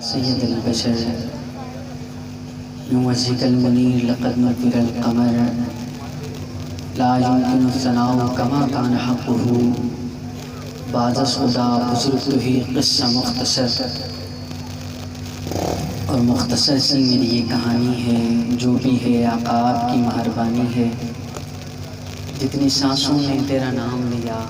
سید البشر من وجهك المنير لقد نبر القمر لا يمكن الثناء كما كان حقه بعد خدا بزرگ ہی قصہ مختصر، اور مختصر سی میری یہ کہانی ہے، جو بھی ہے آقا آپ کی مہربانی ہے۔ جتنی سانسوں نے تیرا نام لیا،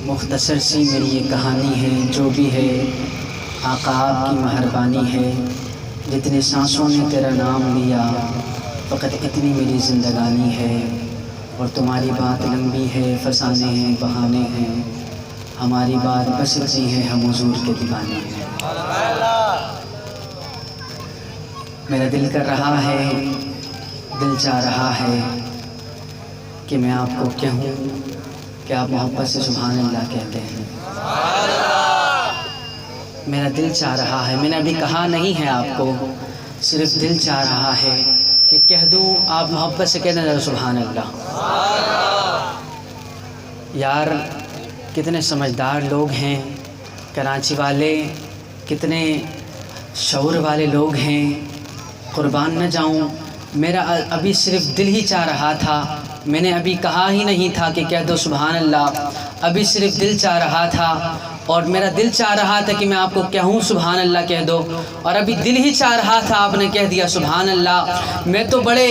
مختصر سی میری یہ کہانی ہے، جو بھی ہے آقا آپ کی مہربانی ہے۔ جتنے سانسوں نے تیرا نام لیا، فقط اتنی میری زندگانی ہے، اور تمہاری بات لمبی ہے، فسانے ہیں بہانے ہیں، ہماری بات بس اتنی ہے، ہم حضور کے دیوانے ہیں۔ میرا دل کر رہا ہے، دل چاہ رہا ہے کہ میں آپ کو کہوں کہ آپ محبت سے سبحان اللہ کہتے ہیں۔ میرا دل چاہ رہا ہے، میں نے ابھی کہا نہیں ہے آپ کو، صرف دل چاہ رہا ہے کہ کہہ دوں آپ محبت سے کہتے ہیں سبحان اللہ۔ یار کتنے سمجھدار لوگ ہیں کراچی والے، کتنے شعور والے لوگ ہیں، قربان نہ جاؤں۔ میرا ابھی صرف دل ہی چاہ رہا تھا، میں نے ابھی کہا ہی نہیں تھا کہ کہہ دو سبحان اللہ، ابھی صرف دل چاہ رہا تھا، اور میرا دل چاہ رہا تھا کہ میں آپ کو کہوں سبحان اللہ کہہ دو، اور ابھی دل ہی چاہ رہا تھا، آپ نے کہہ دیا سبحان اللہ۔ میں تو بڑے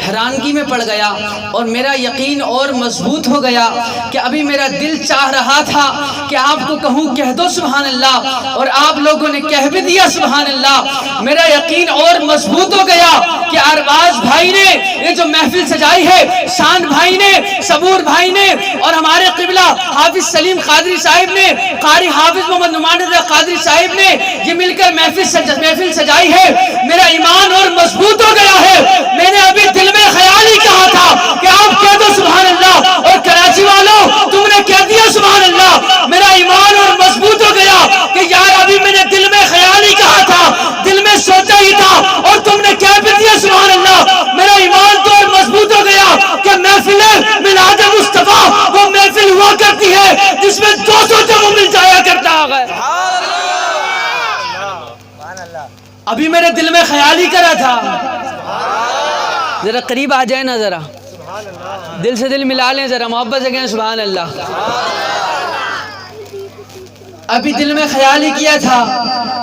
حیرانگی میں پڑ گیا، اور میرا یقین اور مضبوط ہو گیا کہ ابھی میرا دل چاہ رہا تھا کہ آپ کو کہوں کہہ دو سبحان اللہ، اور آپ لوگوں نے کہہ بھی دیا سبحان اللہ۔ میرا یقین اور مضبوط ہو گیا کہ ارباز بھائی نے یہ جو محفل سجائی ہے، شان بھائی نے، صبور بھائی نے، اور ہمارے قبلہ حافظ سلیم قادری صاحب نے، قاری حافظ محمد نعمان رضا قادری صاحب نے یہ مل کر محفل سجائی ہے۔ میرا ایمان اور مضبوط ہو گیا ہے۔ میں نے ابھی دل میں خیال ہی کہا تھا کہ آپ کہہ دو سبحان اللہ، اور کراچی والوں تم نے کہہ دیا سبحان اللہ۔ میرا ایمان اور مضبوط ہو گیا کہ یار ابھی میں نے دل میں خیال ہی کہا تھا، دل میں سوچا ہی تھا، اور تم نے کہہ بھی دیا سبحان اللہ۔ میرا ایمان تو اور مضبوط ہو گیا کہ محفل میلاد مصطفیٰ وہ محفل ہوا کرتی ہے جس میں جو سوچا وہ مل جایا کرتا ہے۔ ابھی میرے دل میں خیال ہی کرا تھا، ذرا قریب آ جائے نا، ذرا دل سے دل ملا لیں، ذرا محبت سے کہیں سبحان اللہ۔ ابھی دل میں خیال ہی کیا تھا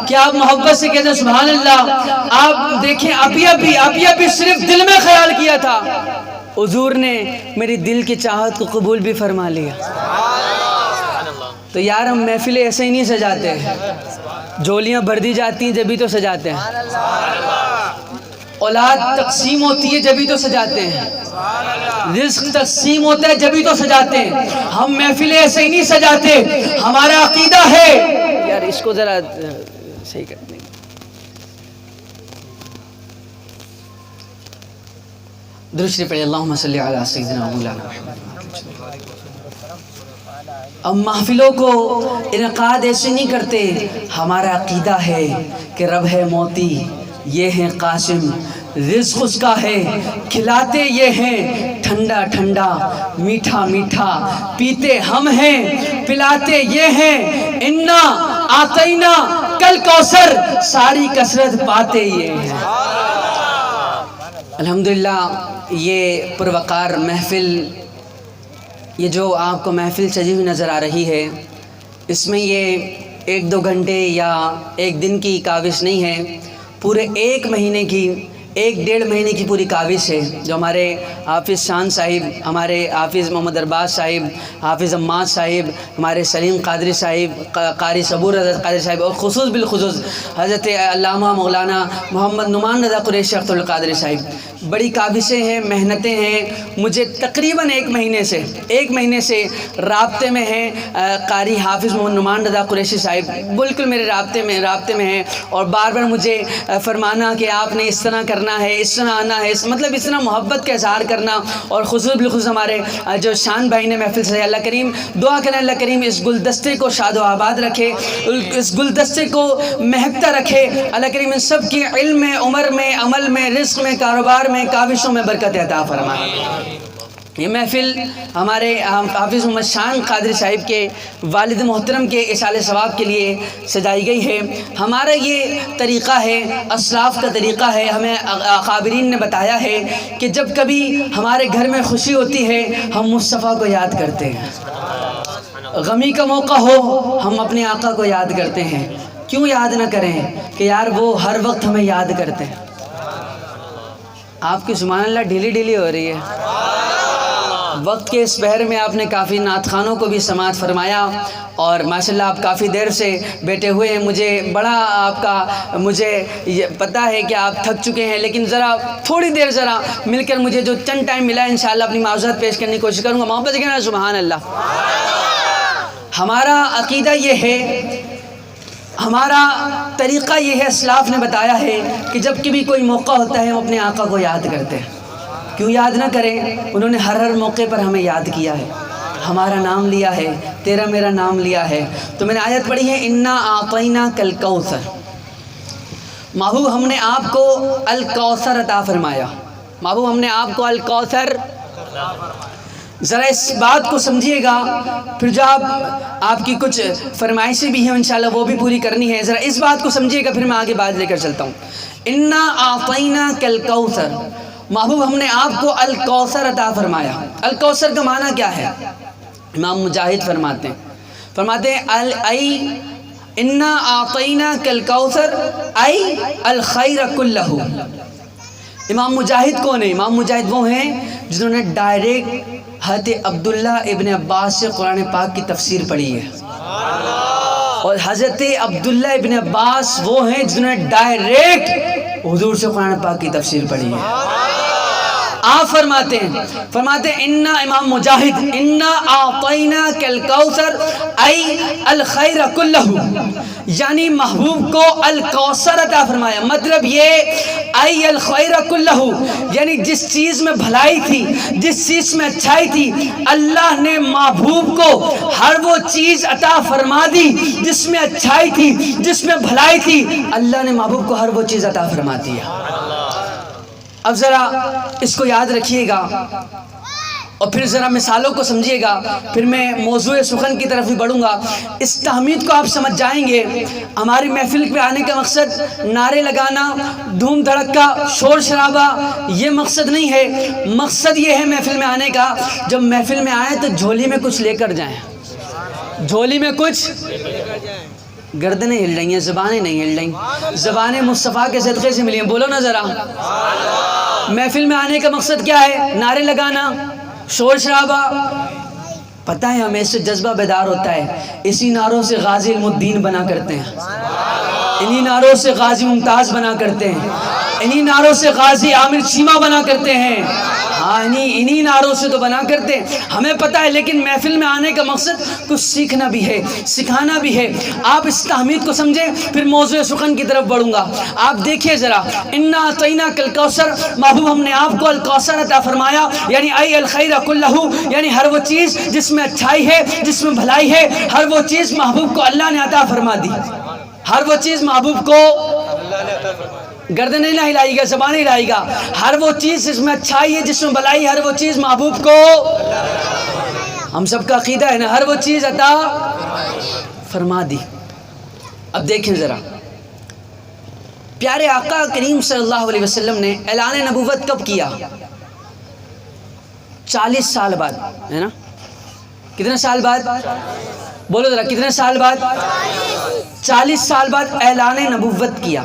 کہ آپ محبت سے کہتے ہیں سبحان اللہ۔ آپ دیکھیں ابھی صرف دل میں خیال کیا تھا، حضور نے میری دل کی چاہت کو قبول بھی فرما لیا۔ تو یار ہم محفلیں ایسے ہی نہیں سجاتے، جھولیاں بھر دی جاتی ہیں جبھی تو سجاتے ہیں، اولاد تقسیم ہوتی ہے جبھی تو سجاتے ہیں، رزق تقسیم ہوتا ہے جبھی تو سجاتے ہیں۔ ہم محفلیں ایسے ہی نہیں سجاتے، ہمارا عقیدہ ہے۔ یار اس کو ذرا صحیح کر دیں۔ درود شریف پڑھیں، اللہم صلی علی سیدنا مولانا محمد۔ اب محفلوں کو انعقاد ایسے نہیں کرتے، ہمارا عقیدہ ہے کہ رب ہے موتی، یہ ہیں قاسم، رزق اس کا ہے، کھلاتے یہ ہیں ٹھنڈا ٹھنڈا میٹھا میٹھا، پیتے ہم ہیں پلاتے یہ ہیں، انا آتینا کل کوثر، ساری کثرت پاتے یہ ہیں۔ الحمدللہ یہ پروقار محفل، یہ جو آپ کو محفل سجی ہوئی نظر آ رہی ہے، اس میں یہ 1-2 گھنٹے یا 1 دن کی کاوش نہیں ہے، پورے 1 مہینے کی، 1-1.5 مہینے کی پوری کاوش ہے، جو ہمارے حافظ شان صاحب، ہمارے حافظ محمد ارباز صاحب، حافظ عماد صاحب، ہمارے سلیم قادری صاحب، قاری صبور رضا قادری صاحب، اور بالخصوص حضرت علامہ مولانا محمد نعمان رضا قریشی رحمۃ اللہ قادری صاحب، بڑی کاوشیں ہیں، محنتیں ہیں. مجھے تقریباً ایک مہینے سے رابطے میں ہیں قاری حافظ محمد نعمان رضا قریشی صاحب، بالکل میرے رابطے میں ہیں، اور بار بار مجھے فرمانا کہ آپ نے اس طرح کرنا ہے، اس طرح آنا ہے، مطلب اس طرح محبت کا اظہار کرنا. اور خصوص بالخصوص ہمارے جو شان بھائی نے محفل سے، اللہ کریم دعا کریں اللہ کریم اس گلدستے کو شاد و آباد رکھے، اس گلدستے کو مہکتا رکھے. اللہ کریم ان سب کی علم میں، عمر میں، عمل میں، رزق میں، کاروبار میں، کاوشوں میں برکت عطا فرمائے. یہ محفل ہمارے حافظ محمد شان قادری صاحب کے والد محترم کے اصال ثواب کے لیے سجائی گئی ہے. ہمارا یہ طریقہ ہے، اسلاف کا طریقہ ہے. ہمیں اکابرین نے بتایا ہے کہ جب کبھی ہمارے گھر میں خوشی ہوتی ہے ہم مصطفیٰ کو یاد کرتے ہیں، غمی کا موقع ہو ہم اپنے آقا کو یاد کرتے ہیں. کیوں یاد نہ کریں کہ یار وہ ہر وقت ہمیں یاد کرتے ہیں. آپ کی سبحان اللہ ڈھیلی ہو رہی ہے. وقت کے اس پہر میں آپ نے کافی نعت خوانوں کو بھی سماعت فرمایا، اور ماشاءاللہ آپ کافی دیر سے بیٹھے ہوئے ہیں. مجھے بڑا آپ کا یہ پتہ ہے کہ آپ تھک چکے ہیں، لیکن ذرا تھوڑی دیر ذرا مل کر مجھے جو چند ٹائم ملا ہے انشاءاللہ اپنی معذرت پیش کرنے کی کوشش کروں گا. محبت سے کہنا سبحان اللہ. ہمارا عقیدہ یہ ہے، ہمارا طریقہ یہ ہے، اسلاف نے بتایا ہے کہ جب کبھی کوئی موقع ہوتا ہے ہم اپنے آقا کو یاد کرتے ہیں. کیوں یاد نہ کریں؟ انہوں نے ہر موقع پر ہمیں یاد کیا ہے، ہمارا نام لیا ہے، تیرا میرا نام لیا ہے. تو میں نے آیت پڑھی ہے انا اعطیناک الکوثر. محبوب ہم نے آپ کو الکوثر عطا فرمایا. محبوب ہم نے آپ کو الکوثر. ذرا اس بات کو سمجھیے گا، پھر جو آپ کی کچھ فرمائشیں بھی ہیں انشاءاللہ وہ بھی پوری کرنی ہے. ذرا اس بات کو سمجھیے گا، پھر میں آگے بات لے کر چلتا ہوں. انا اعطیناک الکوثر. محبوب ہم نے آپ کو الکوثر عطا فرمایا. الکوثر کا معنی کیا ہے؟ امام مجاہد فرماتے ہیں ای انا اعطیناک الکوثر ای الخیر کلہ. امام مجاہد کون ہے؟ امام مجاہد وہ ہیں جنہوں نے ڈائریکٹ حضرت عبداللہ ابن عباس سے قرآن پاک کی تفسیر پڑھی ہے. اور حضرت عبداللہ ابن عباس وہ ہیں جنہوں نے ڈائریکٹ حضور سے قرآن پاک کی تفسیر پڑھی ہے. آپ فرماتے ہیں انا امام مجاہد انا اعطیناک الکوثر ای الخیر کلہ، یعنی محبوب کو الکوثر عطا فرمایا. مطلب یہ ای الخیر کلہ، یعنی جس چیز میں بھلائی تھی، جس چیز میں اچھائی تھی، اللہ نے محبوب کو ہر وہ چیز عطا فرما دی جس میں اچھائی تھی، جس میں بھلائی تھی. اللہ نے محبوب کو ہر وہ چیز عطا فرما دیا. اب ذرا اس کو یاد رکھیے گا اور پھر ذرا مثالوں کو سمجھیے گا، پھر میں موضوع سخن کی طرف بھی بڑھوں گا. اس تحمید کو آپ سمجھ جائیں گے. ہماری محفل پہ آنے کا مقصد نعرے لگانا، دھوم دھڑکا، شور شرابہ، یہ مقصد نہیں ہے. مقصد یہ ہے محفل میں آنے کا، جب محفل میں آئیں تو جھولی میں کچھ لے کر جائیں. جھولی میں کچھ، گردنیں ہل رہی ہیں، زبانیں نہیں ہل رہی. زبانیں مصطفیٰ کے صدقے سے ملی ہیں. بولو نا ذرا. محفل میں آنے کا مقصد کیا ہے؟ نعرے لگانا، شور شرابہ. پتہ ہے ہمیں اس سے جذبہ بیدار ہوتا ہے. اسی نعروں سے غازی علم الدین بنا کرتے ہیں، انہی نعروں سے غازی ممتاز بنا کرتے ہیں، انہی نعروں سے غازی عامر چیمہ بنا کرتے ہیں. ہاں انہی نعروں سے تو بنا کرتے ہیں. ہمیں پتہ ہے، لیکن محفل میں آنے کا مقصد کچھ سیکھنا بھی ہے، سکھانا بھی ہے. آپ اس تحمید کو سمجھیں، پھر موضوع سخن کی طرف بڑھوں گا. آپ دیکھیے ذرا، انا اعطیناک الکوثر. محبوب ہم نے آپ کو الکوثر عطا فرمایا، یعنی ای الخیر کلہ، یعنی ہر وہ چیز جس میں اچھائی ہے، جس میں بھلائی ہے، ہر وہ چیز محبوب کو اللہ نے عطا فرما دی. ہر وہ چیز محبوب کو، گردن نہیں ہلائے گا، زبان نہیں ہلائے گا. ہر وہ چیز جس میں اچھائی ہے، جس میں بھلائی، ہر وہ چیز محبوب کو، ہم سب کا عقیدہ ہے نا، ہر وہ چیز عطا فرما دی. اب دیکھیں ذرا، پیارے آقا کریم صلی اللہ علیہ وسلم نے اعلان نبوت کب کیا؟ 40 سال بعد، ہے نا؟ کتنے سال بعد؟ بولو ذرا، کتنے سال بعد؟ 40 سال بعد اعلان نبوت کیا.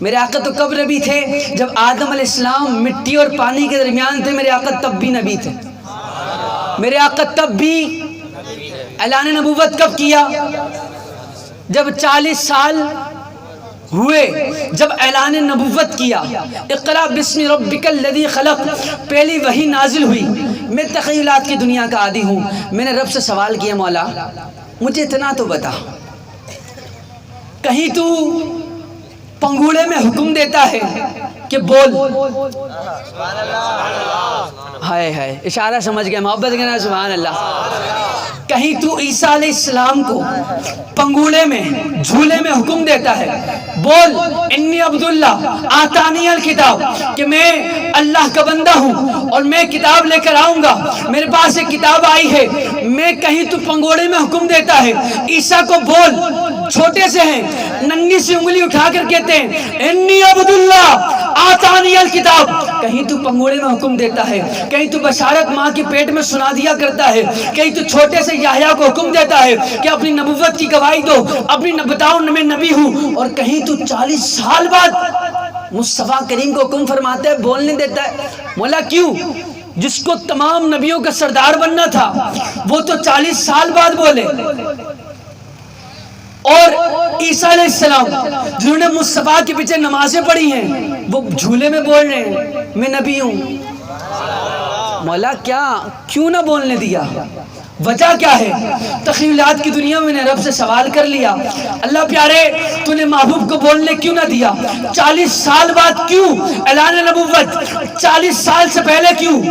میرے آقا تو کب نبی تھے؟ جب آدم علیہ السلام مٹی اور پانی کے درمیان تھے. میرے آقا تب بھی نبی تھے. میرے آقا تب بھی اعلان نبوت کب کیا؟ جب 40 سال ہوئے، جب اعلان نبوت کیا، اقرا بسم ربک الذی خلق، پہلی وحی نازل ہوئی، میں تخیلات کی دنیا کا عادی ہوں، میں نے رب سے سوال کیا مولا مجھے اتنا تو بتا، کہیں تو پنگوڑے میں حکم دیتا ہے کہ بول، ہائے ہائے اشارہ سمجھ گئے، محبت کے نا سبحان اللہ، کہیں تو عیسیٰ علیہ السلام کو پنگوڑے میں جھولے میں حکم دیتا ہے بول انی عبداللہ آتانی الکتاب، کہ میں اللہ کا بندہ ہوں اور میں کتاب لے کر آؤں گا، میرے پاس ایک کتاب آئی ہے، میں کہیں تو پنگوڑے میں حکم دیتا ہے عیسیٰ کو بول، چھوٹے سے ہیں ننھی سی انگلی اٹھا کر کہتے ہیں انی عبداللہ آتانی الکتاب، کہیں تو پنگوڑے میں حکم دیتا ہے، کہیں تو بشارت ماں کے پیٹ میں سنا دیا کرتا ہے، کہیں تو چھوٹے سے یحییٰ کو حکم دیتا ہے کہ اپنی نبوت کی گواہی دو، اپنی بتاؤ میں نبی ہوں، اور کہیں تو 40 سال بعد مصطفیٰ کریم کو حکم فرماتا ہے بولنے دیتا ہے، مولا کیوں؟ جس کو تمام نبیوں کا سردار بننا تھا وہ تو 40 سال بعد بولے، اور عیسیٰ علیہ السلام جنہوں نے مصطفیٰ کے پیچھے نمازیں پڑھی ہیں وہ جھولے میں بول رہے ہیں میں نبی ہوں، مولا کیوں نہ بولنے دیا؟ وجہ کیا ہے؟ تخیلات کی دنیا میں نے رب سے سوال کر لیا اللہ پیارے تو نے محبوب کو بولنے کیوں نہ دیا؟ 40 سال بعد کیوں؟ اعلان نبوت 40 سال سے پہلے کیوں؟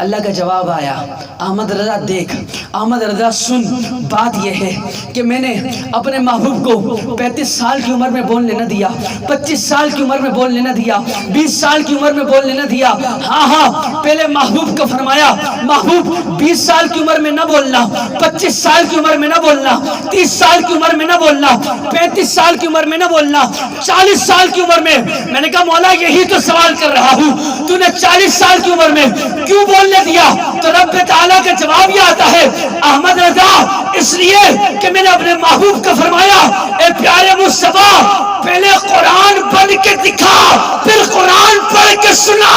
اللہ کا جواب آیا احمد رضا دیکھ، احمد رضا سن، بات یہ ہے کہ میں نے اپنے محبوب کو 35 سال کی عمر میں بولنے نہ دیا، 25 سال کی عمر میں بولنے نہ دیا، 20 سال کی عمر میں بولنے نہ دیا، ہاں پہلے محبوب کو فرمایا محبوب 20 سال کی عمر میں نہ بولنا، 25 سال کی عمر میں نہ بولنا، 30 سال کی عمر میں نہ بولنا، 35 سال کی عمر میں نہ بولنا، 40 سال کی عمر میں نے کہا مولا یہی تو سوال کر رہا ہوں، تو نے 40 سال کی عمر میں کیوں بولنے دیا؟ تو رب تعالیٰ کا جواب یہ آتا ہے احمد رضا اس لیے کہ میں نے اپنے محبوب کو فرمایا اے پیارے مصطفیٰ پہلے قرآن پڑھ کے دکھا پھر قرآن پڑھ کے سنا۔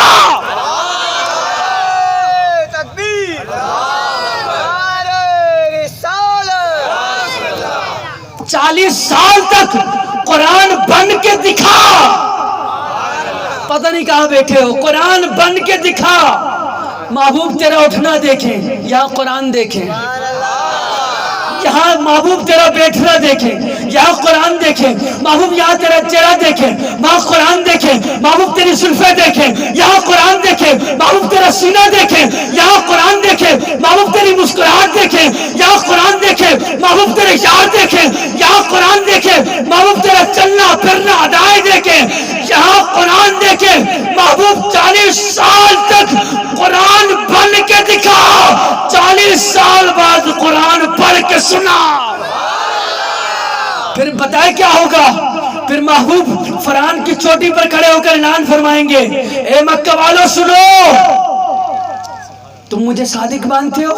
40 سال تک قرآن بن کے دکھا، پتہ نہیں کہاں بیٹھے ہو، قرآن بن کے دکھا، محبوب تیرا اٹھنا دیکھیں یہاں قرآن دیکھیں، یہاں محبوب تیرا بیٹھنا دیکھیں یہاں قرآن دیکھیں، محبوب یہاں تیرا چہرہ دیکھیں وہاں قرآن دیکھیں، محبوب تیری زلفیں دیکھیں یہاں قرآن دیکھیں، محبوب تیرا سینہ دیکھیں یہاں قرآن دیکھیں، محبوب تیری مسکراہٹ دیکھیں یہاں قرآن دیکھیں، محبوب تیرے یار دیکھیں یہاں قرآن دیکھیں، محبوب تیرا چلنا پھرنا ادائیں دیکھیں یہاں قرآن دیکھیں، محبوب 40 سال تک قرآن بن کے دکھا، 40 سال بعد قرآن پڑھ کے سنا، پھر بتائے کیا ہوگا؟ پھر محبوب فرعون کی چوٹی پر کھڑے ہو کر اعلان فرمائیں گے اے مکہ والو سنو، تم مجھے صادق مانتے ہو،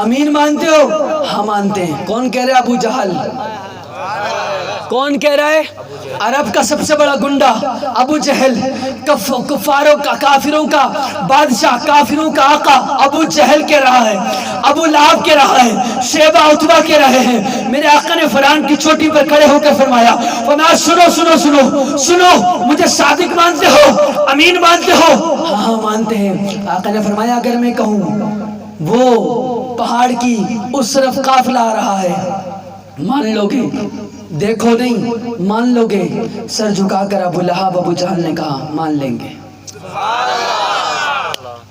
امین مانتے ہو؟ ہاں مانتے ہیں۔ کون کہہ رہے ابو جہل؟ کون کہہ رہا ہے؟ عرب کا سب سے بڑا گنڈا ابو جہل، کفاروں کا کافروں کا بادشاہ، کافروں کا آقا ابو جہل کہہ رہا ہے، ابو لہب کہہ رہا ہے، شیبہ عتبہ کہہ رہے ہیں، میرے آقا نے فرعون کی چوٹی پر کھڑے ہو کر فرمایا سنو سنو سنو سنو، مجھے صادق مانتے ہو، امین مانتے ہو؟ ہاں مانتے ہیں۔ آقا نے فرمایا اگر میں کہوں وہ پہاڑ کی اس طرف قافلہ آ رہا ہے مان لو گے؟ دیکھو نہیں مان لو گے؟ سر جھکا کر ابو لہب ابو جہل نے کہا مان لیں گے۔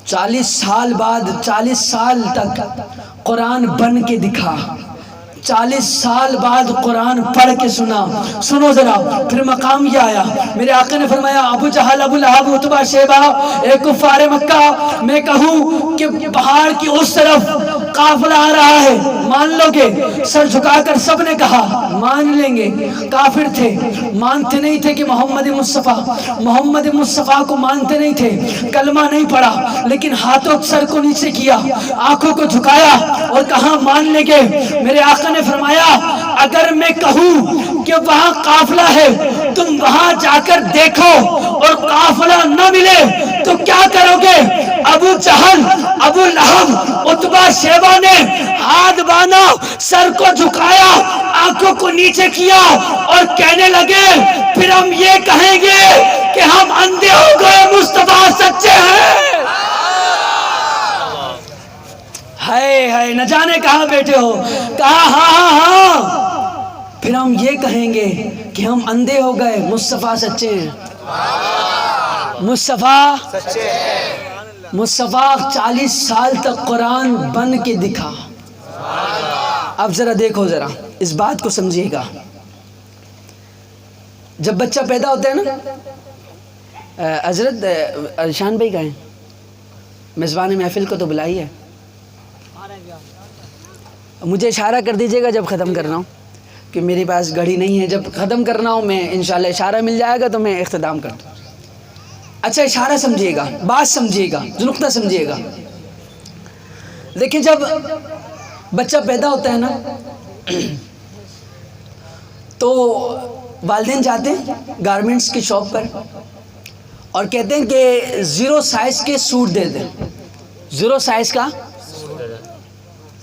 40 سال بعد 40 سال تک قرآن بن کے دکھا، 40 سال بعد قرآن پڑھ کے سنا۔ سنو ذرا پھر مقام یہ آیا، میرے آقا نے فرمایا ابو جہل ابو لہب عتبہ شیبہ اے کفار مکہ، میں کہوں کہ پہاڑ کی اس طرف قافلہ آ رہا ہے مان لو گے؟ سر جھکا کر سب نے کہا مان لیں گے۔ کافر تھے، مانتے نہیں تھے کہ محمد مصطفیٰ کو مانتے نہیں تھے، کلمہ نہیں پڑھا، لیکن ہاتھوں سر کو نیچے کیا، آنکھوں کو جھکایا اور کہا مان لیں گے۔ میرے آقا نے فرمایا اگر میں کہوں کہ وہاں قافلہ ہے، تم وہاں جا کر دیکھو اور قافلہ نہ ملے تو کیا کرو گے؟ ابو جہل، ابو لہب، عتبہ شیبہ نے ہاتھ باندھا، سر کو جھکایا، آنکھوں کو نیچے کیا اور کہنے لگے پھر ہم یہ کہیں گے کہ ہم اندھے ہو گئے، مصطفیٰ سچے ہیں۔ ہائے ہائے، نہ جانے کہاں بیٹھے ہو، کہا ہاں پھر ہم یہ کہیں گے کہ ہم اندھے ہو گئے، مصطفیٰ سچے ہیں۔ مصطفیٰ سچے ہیں۔ مصطفیٰ 40 سال تک قرآن بن کے دکھا۔ اب ذرا دیکھو، ذرا اس بات کو سمجھیے گا۔ جب بچہ پیدا ہوتا ہے نا، حضرت ارشان بھائی کہیں میزبان محفل کو تو بلائی ہے، مجھے اشارہ کر دیجئے گا جب ختم کرنا ہوں، کہ میرے پاس گھڑی نہیں ہے، جب ختم کرنا ہوں میں انشاءاللہ اشارہ مل جائے گا تو میں اختتام کر دوں۔ اچھا اشارہ سمجھیے گا، بات سمجھیے گا، نقطہ سمجھیے گا۔ دیکھیں جب بچہ پیدا ہوتا ہے نا تو والدین جاتے ہیں گارمنٹس کی شاپ پر اور کہتے ہیں کہ 0 سائز کے سوٹ دے دیں، 0 سائز کا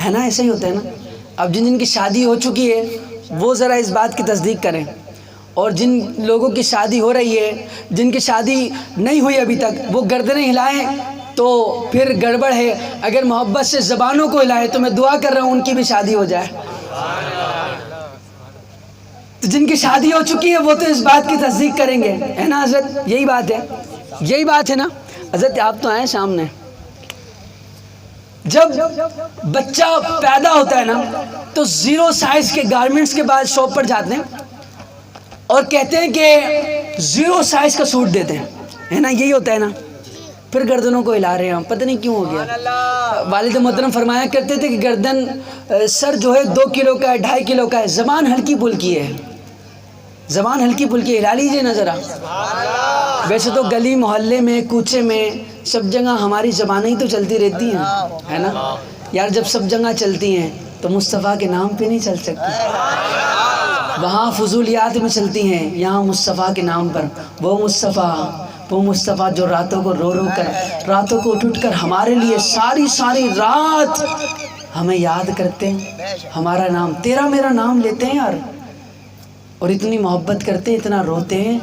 ہے نا، ایسا ہی ہوتا ہے نا۔ اب جن کی شادی ہو چکی ہے وہ ذرا اس بات کی تصدیق کریں، اور جن لوگوں کی شادی ہو رہی ہے، جن کی شادی نہیں ہوئی ابھی تک، وہ گردنیں ہلائیں تو پھر گڑبڑ ہے۔ اگر محبت سے زبانوں کو ہلائے تو میں دعا کر رہا ہوں ان کی بھی شادی ہو جائے۔ تو جن کی شادی ہو چکی ہے وہ تو اس بات کی تصدیق کریں گے، ہے نا حضرت؟ یہی بات ہے، یہی بات ہے نا حضرت؟ آپ تو آئیں سامنے۔ جب بچہ پیدا ہوتا ہے نا تو 0 سائز کے گارمنٹس کے بعد شاپ پر جاتے ہیں اور کہتے ہیں کہ 0 سائز کا سوٹ دیتے ہیں، ہے نا؟ یہی ہوتا ہے نا۔ پھر گردنوں کو ہلا رہے ہیں ہم، پتہ نہیں کیوں ہو گیا۔ والد محترم فرمایا کرتے تھے کہ گردن سر جو ہے 2 کلو کا ہے، 2.5 کلو کا ہے، زبان ہلکی پھلکی ہے، زبان ہلکی پھلکی، ہلا لیجئے نا ذرا۔ ویسے تو گلی محلے میں، کوچے میں، سب جگہ ہماری زبانیں ہی تو چلتی رہتی ہیں، ہے نا یار؟ جب سب جگہ چلتی ہیں تو مصطفیٰ کے نام پہ نہیں چل سکتی، وہاں فضولیات میں چلتی ہیں، یہاں مصطفیٰ کے نام پر۔ وہ مصطفیٰ جو راتوں کو رو رو کر، راتوں کو اٹھ کر ہمارے لیے ساری رات ہمیں یاد کرتے ہیں، ہمارا نام، تیرا میرا نام لیتے ہیں یار، اور اتنی محبت کرتے ہیں، اتنا روتے ہیں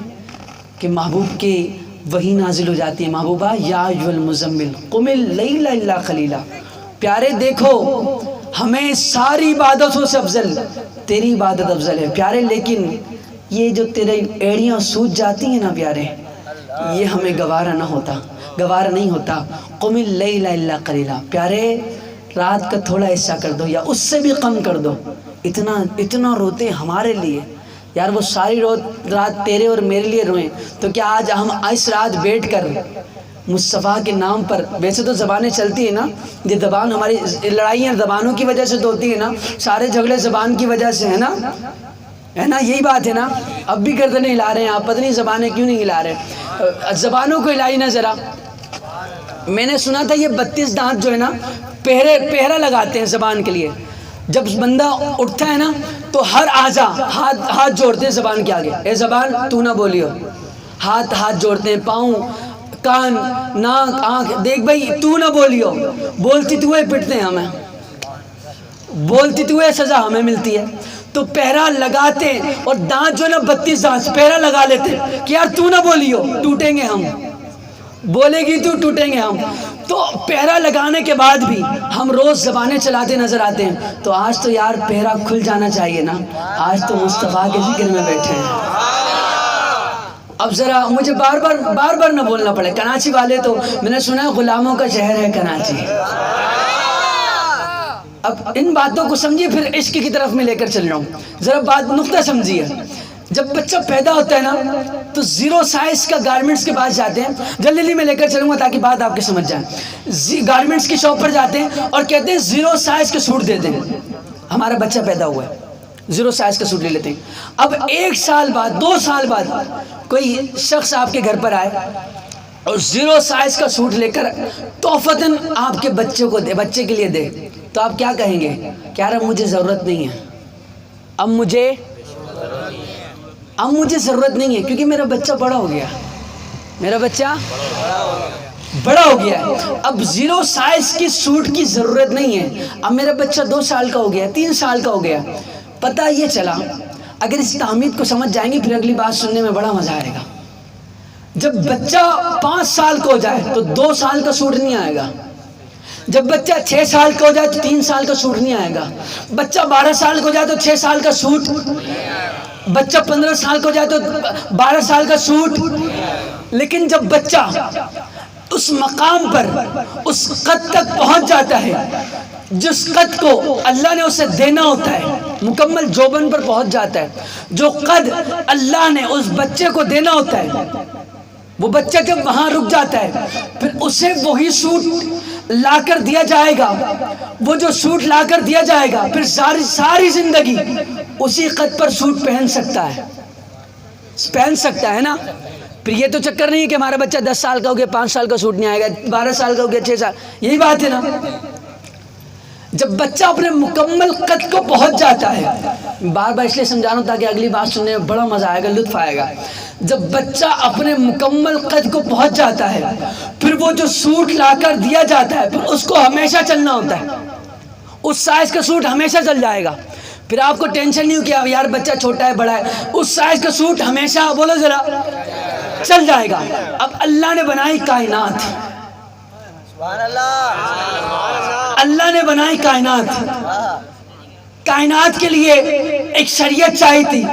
کہ محبوب کی وحی نازل ہو جاتی ہے، محبوبہ یا ایھا المزمل قم اللیل الا قلیلا۔ پیارے دیکھو، ہمیں ساری عبادتوں سے افضل تیری عبادت افضل ہے پیارے، لیکن یہ جو تیرے ایڑیاں سوج جاتی ہیں نا پیارے، یہ ہمیں گوارا نہیں ہوتا۔ قم اللیل الا قلیلا، پیارے رات کا تھوڑا حصہ کر دو یا اس سے بھی کم کر دو۔ اتنا روتے ہمارے لیے یار، وہ ساری رات تیرے اور میرے لیے روئیں، تو کیا آج ہم اس رات بیٹھ کر مصطفیٰ کے نام پر، ویسے تو زبانیں چلتی ہیں نا، یہ زبان ہماری لڑائیاں زبانوں کی وجہ سے تو ہوتی ہیں نا، سارے جھگڑے زبان کی وجہ سے، ہے نا؟ یہی بات ہے نا؟ اب بھی گردنیں ہلا رہے ہیں آپ، پتہ نہیں زبانیں کیوں نہیں ہلا رہے؟ زبانوں کو ہلائی نا ذرا۔ میں نے سنا تھا یہ 32 دانت جو ہے نا پہرا لگاتے ہیں زبان کے لیے۔ جب بندہ اٹھتا ہے نا تو ہر اعضا ہاتھ جوڑتے ہیں زبان کے آگے، اے زبان تو نہ بولیو، ہاتھ جوڑتے ہیں، پاؤں، کان، ناک، آنکھ، دیکھ بھائی تو نہ بولیو، بولتی تو ہے پٹتے ہیں ہمیں، بولتی تو ہے سزا ہمیں ملتی ہے۔ تو پہرا لگاتے ہیں، اور دانت جو ہے نا 32 دانت پہرا لگا لیتے ہیں کہ یار تو نہ بولیو، ٹوٹیں گے ہم، بولے گی تو ٹوٹیں گے ہم۔ تو پہرا لگانے کے بعد بھی ہم روز زبانیں چلاتے نظر آتے ہیں، تو آج تو یار پہرا کھل جانا چاہیے نا، آج تو مصطفیٰ کے ذکر میں بیٹھے ہیں۔ اب ذرا مجھے بار بار نہ بولنا پڑے، کراچی والے تو میں نے سنا ہے غلاموں کا شہر ہے کراچی۔ اب ان باتوں کو سمجھیے، پھر عشق کی طرف میں لے کر چل رہا ہوں، ذرا بات نقطہ سمجھیے۔ جب بچہ پیدا ہوتا ہے نا تو 0 سائز کا گارمنٹس کے پاس جاتے ہیں، جلدی میں لے کر چلوں گا تاکہ بات آپ کے سمجھ جائے۔ گارمنٹس کی شاپ پر جاتے ہیں اور کہتے ہیں 0 سائز کے سوٹ دیتے ہیں، ہمارا بچہ پیدا ہوا ہے، 0 سائز کا سوٹ لے لیتے ہیں۔ اب 1 سال بعد، 2 سال بعد کوئی شخص آپ کے گھر پر آئے اور 0 سائز کا سوٹ لے کر تحفتاً آپ کے بچے کے لیے دے، تو آپ کیا کہیں گے؟ کہ یار اب مجھے ضرورت نہیں ہے، اب مجھے اب مجھے ضرورت نہیں ہے کیونکہ میرا بچہ بڑا ہو گیا، میرا بچہ بڑا ہو گیا ہے، اب 0 سائز کی سوٹ کی ضرورت نہیں ہے، اب میرا بچہ 2 سال کا ہو گیا، 3 سال کا ہو گیا۔ پتہ یہ چلا اگر اس تعمید کو سمجھ جائیں گے پھر اگلی بات سننے میں بڑا مزہ آئے گا۔ جب بچہ 5 سال کا ہو جائے تو 2 سال کا سوٹ نہیں آئے گا، جب بچہ 6 سال کا ہو جائے تو 3 سال کا سوٹ نہیں آئے گا، بچہ 12 سال کا ہو جائے تو 6 سال کا سوٹ، بچہ 15 سال کا ہو جائے تو 12 سال کا سوٹ۔ لیکن جب بچہ اس مقام پر اس قد تک پہنچ جاتا ہے جس قد کو اللہ نے اسے دینا ہوتا ہے، مکمل جوبن پر پہنچ جاتا ہے، جو قد اللہ نے اس بچے کو دینا ہوتا ہے، وہ بچہ جب وہاں رک جاتا ہے پھر اسے وہی سوٹ لا کر دیا جائے گا، وہ جو سوٹ لا کر دیا جائے گا پھر ساری زندگی اسی قد پر سوٹ پہن سکتا ہے نا۔ پھر یہ تو چکر نہیں ہے کہ ہمارا بچہ 10 سال کا ہو گیا 5 سال کا سوٹ نہیں آئے گا، 12 سال کا ہو گیا 6 سال، یہی بات ہے نا۔ جب بچہ اپنے مکمل قد کو پہنچ جاتا ہے، بار بار اس لیے سمجھا رہا ہوں تاکہ اگلی بات سننے میں بڑا مزہ آئے گا، لطف آئے گا۔ جب بچہ اپنے مکمل قد کو پہنچ جاتا ہے پھر وہ جو سوٹ لا کر دیا جاتا ہے پھر اس کو ہمیشہ چلنا ہوتا ہے، اس سائز کا سوٹ ہمیشہ چل جائے گا، پھر آپ کو ٹینشن نہیں ہو کہ یار بچہ چھوٹا ہے بڑا ہے، اس سائز کا سوٹ ہمیشہ بولو ذرا چل جائے گا۔ اب اللہ نے بنائی کائنات، اللہ نے بنائی کائنات کے لیے ایک شریعت چاہی تھی،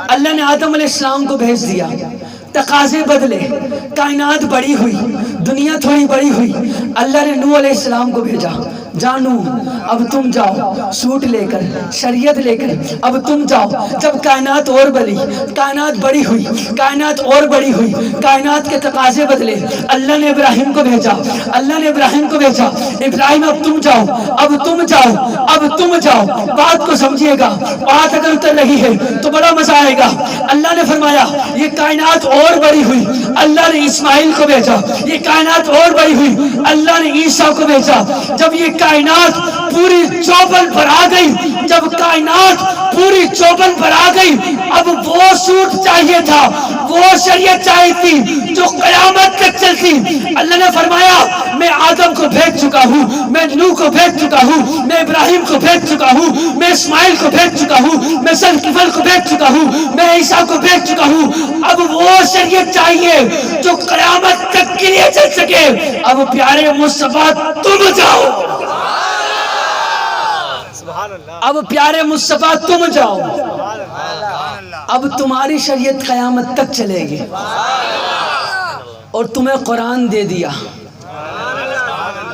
اللہ نے آدم علیہ السلام کو بھیج دیا، تقاضے بدلے، کائنات بڑی ہوئی، دنیا تھوڑی بڑی ہوئی، اللہ نے نوح علیہ السلام کو بھیجا، جانو اب تم جاؤ سوٹ لے کر شریعت لے کر اب تم جاؤ۔ جب کائنات اور بڑی، کائنات بڑی ہوئی، کائنات اور بڑی ہوئی، کائنات کے تقاضے بدلے، اللہ نے ابراہیم کو بھیجا، اللہ نے ابراہیم کو بھیجا، ابراہیم اب تم جاؤ، اب تم جاؤ، اب تم جاؤ۔ بات کو سمجھیے گا، بات اگر اتر رہی ہے تو بڑا مزہ آئے گا۔ اللہ نے فرمایا یہ کائنات اور بڑی ہوئی، اللہ نے اسماعیل کو بھیجا، یہ کائنات اور بڑی ہوئی، اللہ نے عیسیٰ کو بھیجا۔ جب یہ کائنات پوری چوبن پر آ گئی، جب کائنات پوری چوبن پر آ گئی، اب وہ سوٹ چاہیے تھا، وہ شریعت چاہیے تھی جو قیامت تک چلتی۔ اللہ نے فرمایا میں آدم کو بھیج چکا ہوں، میں نوح کو بھیج چکا ہوں، میں ابراہیم کو بھیج چکا ہوں، میں اسماعیل کو بھیج چکا ہوں، میں ذوالکفل کو بھیج چکا ہوں، میں عیسیٰ کو بھیج چکا ہوں۔ اب وہ شریعت چاہیے جو قیامت تک کے لیے چل سکے۔ اب پیارے مصطفیٰ تم جاؤ، اب پیارے مصطفیٰ تم جاؤ، اب تمہاری شریعت قیامت تک چلے گی، اور تمہیں قرآن دے دیا۔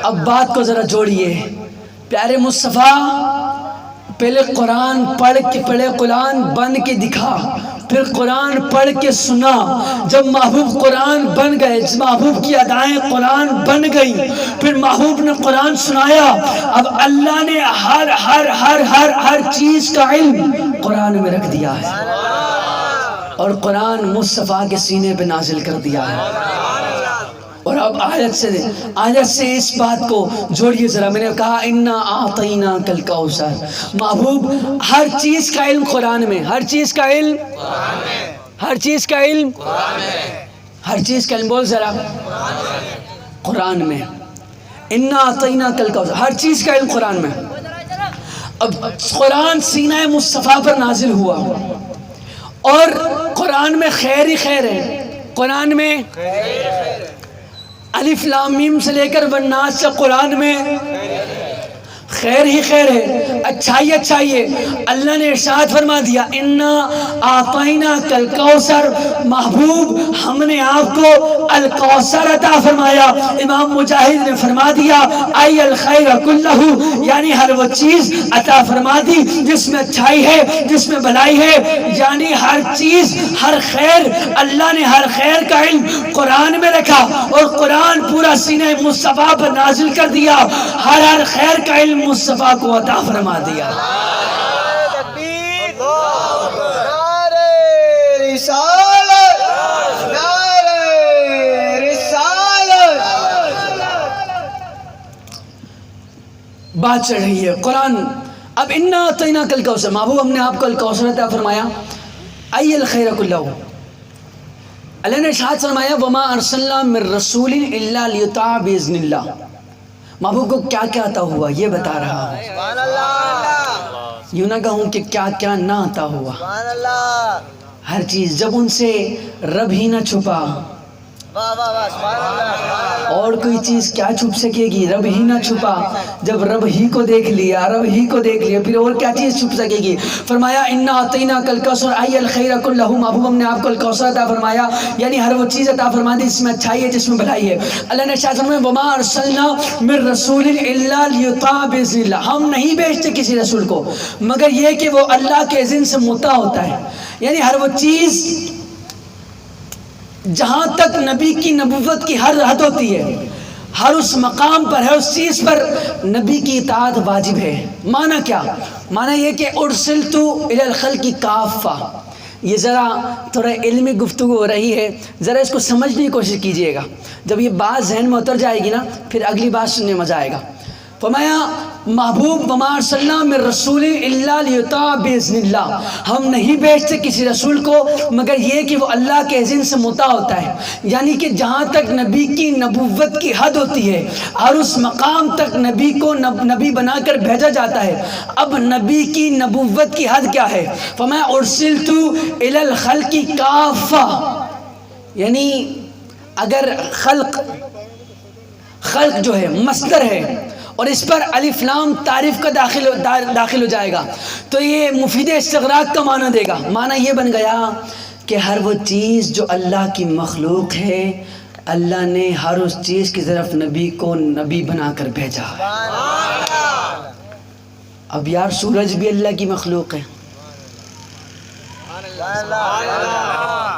اب بات کو ذرا جوڑیے، پیارے مصطفیٰ پہلے قرآن پڑھ قرآن بن کے دکھا، پھر قرآن پڑھ کے سنا۔ جب محبوب قرآن بن گئے، محبوب کی ادائیں قرآن بن گئی، پھر محبوب نے قرآن سنایا۔ اب اللہ نے ہر ہر ہر ہر ہر چیز کا علم قرآن میں رکھ دیا ہے، اور قرآن مصطفیٰ کے سینے پہ نازل کر دیا ہے۔ اور اب آیت سے اس بات کو جوڑیے ذرا، میں نے کہا انا اعطیناک الکوثر، محبوب ہر چیز کا علم قرآن میں، ہر چیز کا علم، ہر چیز کا علم، ہر چیز کا علم، بول ذرا قرآن میں، انا اعطیناک الکوثر، ہر چیز کا علم قرآن میں۔ اب قرآن سینہ مصطفیٰ پر نازل ہوا، اور قرآن میں خیر ہی خیر ہے، قرآن میں الف لام میم سے لے کر والناس سے قرآن میں خیر ہی خیر ہے، اچھائی اچھائی ہے۔ اللہ نے ارشاد فرما دیا انا اعطیناک الکوثر، محبوب ہم نے آپ کو الکوثر عطا فرمایا۔ امام مجاہد نے فرما دیا ای الخیر کلہ، یعنی ہر وہ چیز عطا فرما دی جس میں اچھائی ہے، جس میں بھلائی ہے، یعنی ہر چیز، ہر خیر، اللہ نے ہر خیر کا علم قرآن میں رکھا، اور قرآن پورا سینہ مصطفیٰ پر نازل کر دیا، ہر ہر خیر کا علم مصطفیٰ کو عطا فرما دیا۔ نعرہ رسالت، نعرہ رسالت۔ بات چڑھ رہی ہے قرآن۔ اب انا اعطیناک الکوثر، محبوب ہم نے آپ کو الکوثر عطا فرمایا۔ ای الخیر کلہ، اللہ نے ارشاد فرمایا وما ارسلنا من رسول الا لیطاع باذن اللہ، محبوب کو کیا کیا عطا ہوا یہ بتا رہا ہوں، سبحان اللہ، یوں نہ کہوں کہ کیا کیا نہ عطا ہوا، سبحان اللہ، ہر چیز جب ان سے رب ہی نہ چھپا، واہ واہ واہ، سبحان اللہ، اور کوئی چیز کیا چھپ سکے گی، رب ہی نہ چھپا، جب رب ہی کو دیکھ لیا، رب ہی کو دیکھ لیا، پھر اور کیا چیز چھپ سکے گی؟ فرمایا انا اعطیناک الکوثر ای الخیر کلہ، محبوب ہم نے آپ کو الکوثر عطا فرمایا، یعنی ہر وہ چیز عطا فرما دی جس میں اچھائی ہے، جس میں بھلائی ہے۔ اللہ نے ارشاد فرمایا وما ارسلنا من رسول الا لیطاع باذن اللہ، ہم نہیں بھیجتے کسی رسول کو مگر یہ کہ وہ اللہ کے اذن سے مطاع ہوتا ہے، یعنی ہر وہ چیز جہاں تک نبی کی نبوت کی ہر حد ہوتی ہے، ہر اس مقام پر، ہر اس چیز پر نبی کی اطاعت واجب ہے۔ معنی کیا؟ معنی یہ کہ ارسلت الی الخلق کافہ، یہ ذرا تھوڑا علمی گفتگو ہو رہی ہے، ذرا اس کو سمجھنے کی کوشش کیجئے گا، جب یہ بات ذہن میں اتر جائے گی نا پھر اگلی بات سننے میں مزہ آئے گا۔ فرمایا محبوب وما ارسلنا من رسول الا لیطاع باذن اللہ، ہم نہیں بھیجتے کسی رسول کو مگر یہ کہ وہ اللہ کے اذن سے مطاع ہوتا ہے، یعنی کہ جہاں تک نبی کی نبوت کی حد ہوتی ہے اور اس مقام تک نبی کو نبی بنا کر بھیجا جاتا ہے۔ اب نبی کی نبوت کی حد کیا ہے؟ فرمایا ارسلت الی الخلق کافہ، یعنی اگر خلق جو ہے مصدر ہے اور اس پر الف لام تعریف کا داخل ہو جائے گا تو یہ مفید استغراق کا معنی دے گا۔ معنی یہ بن گیا کہ ہر وہ چیز جو اللہ کی مخلوق ہے اللہ نے ہر اس چیز کی طرف نبی کو نبی بنا کر بھیجا ہے۔ اب یار سورج بھی اللہ کی مخلوق ہے،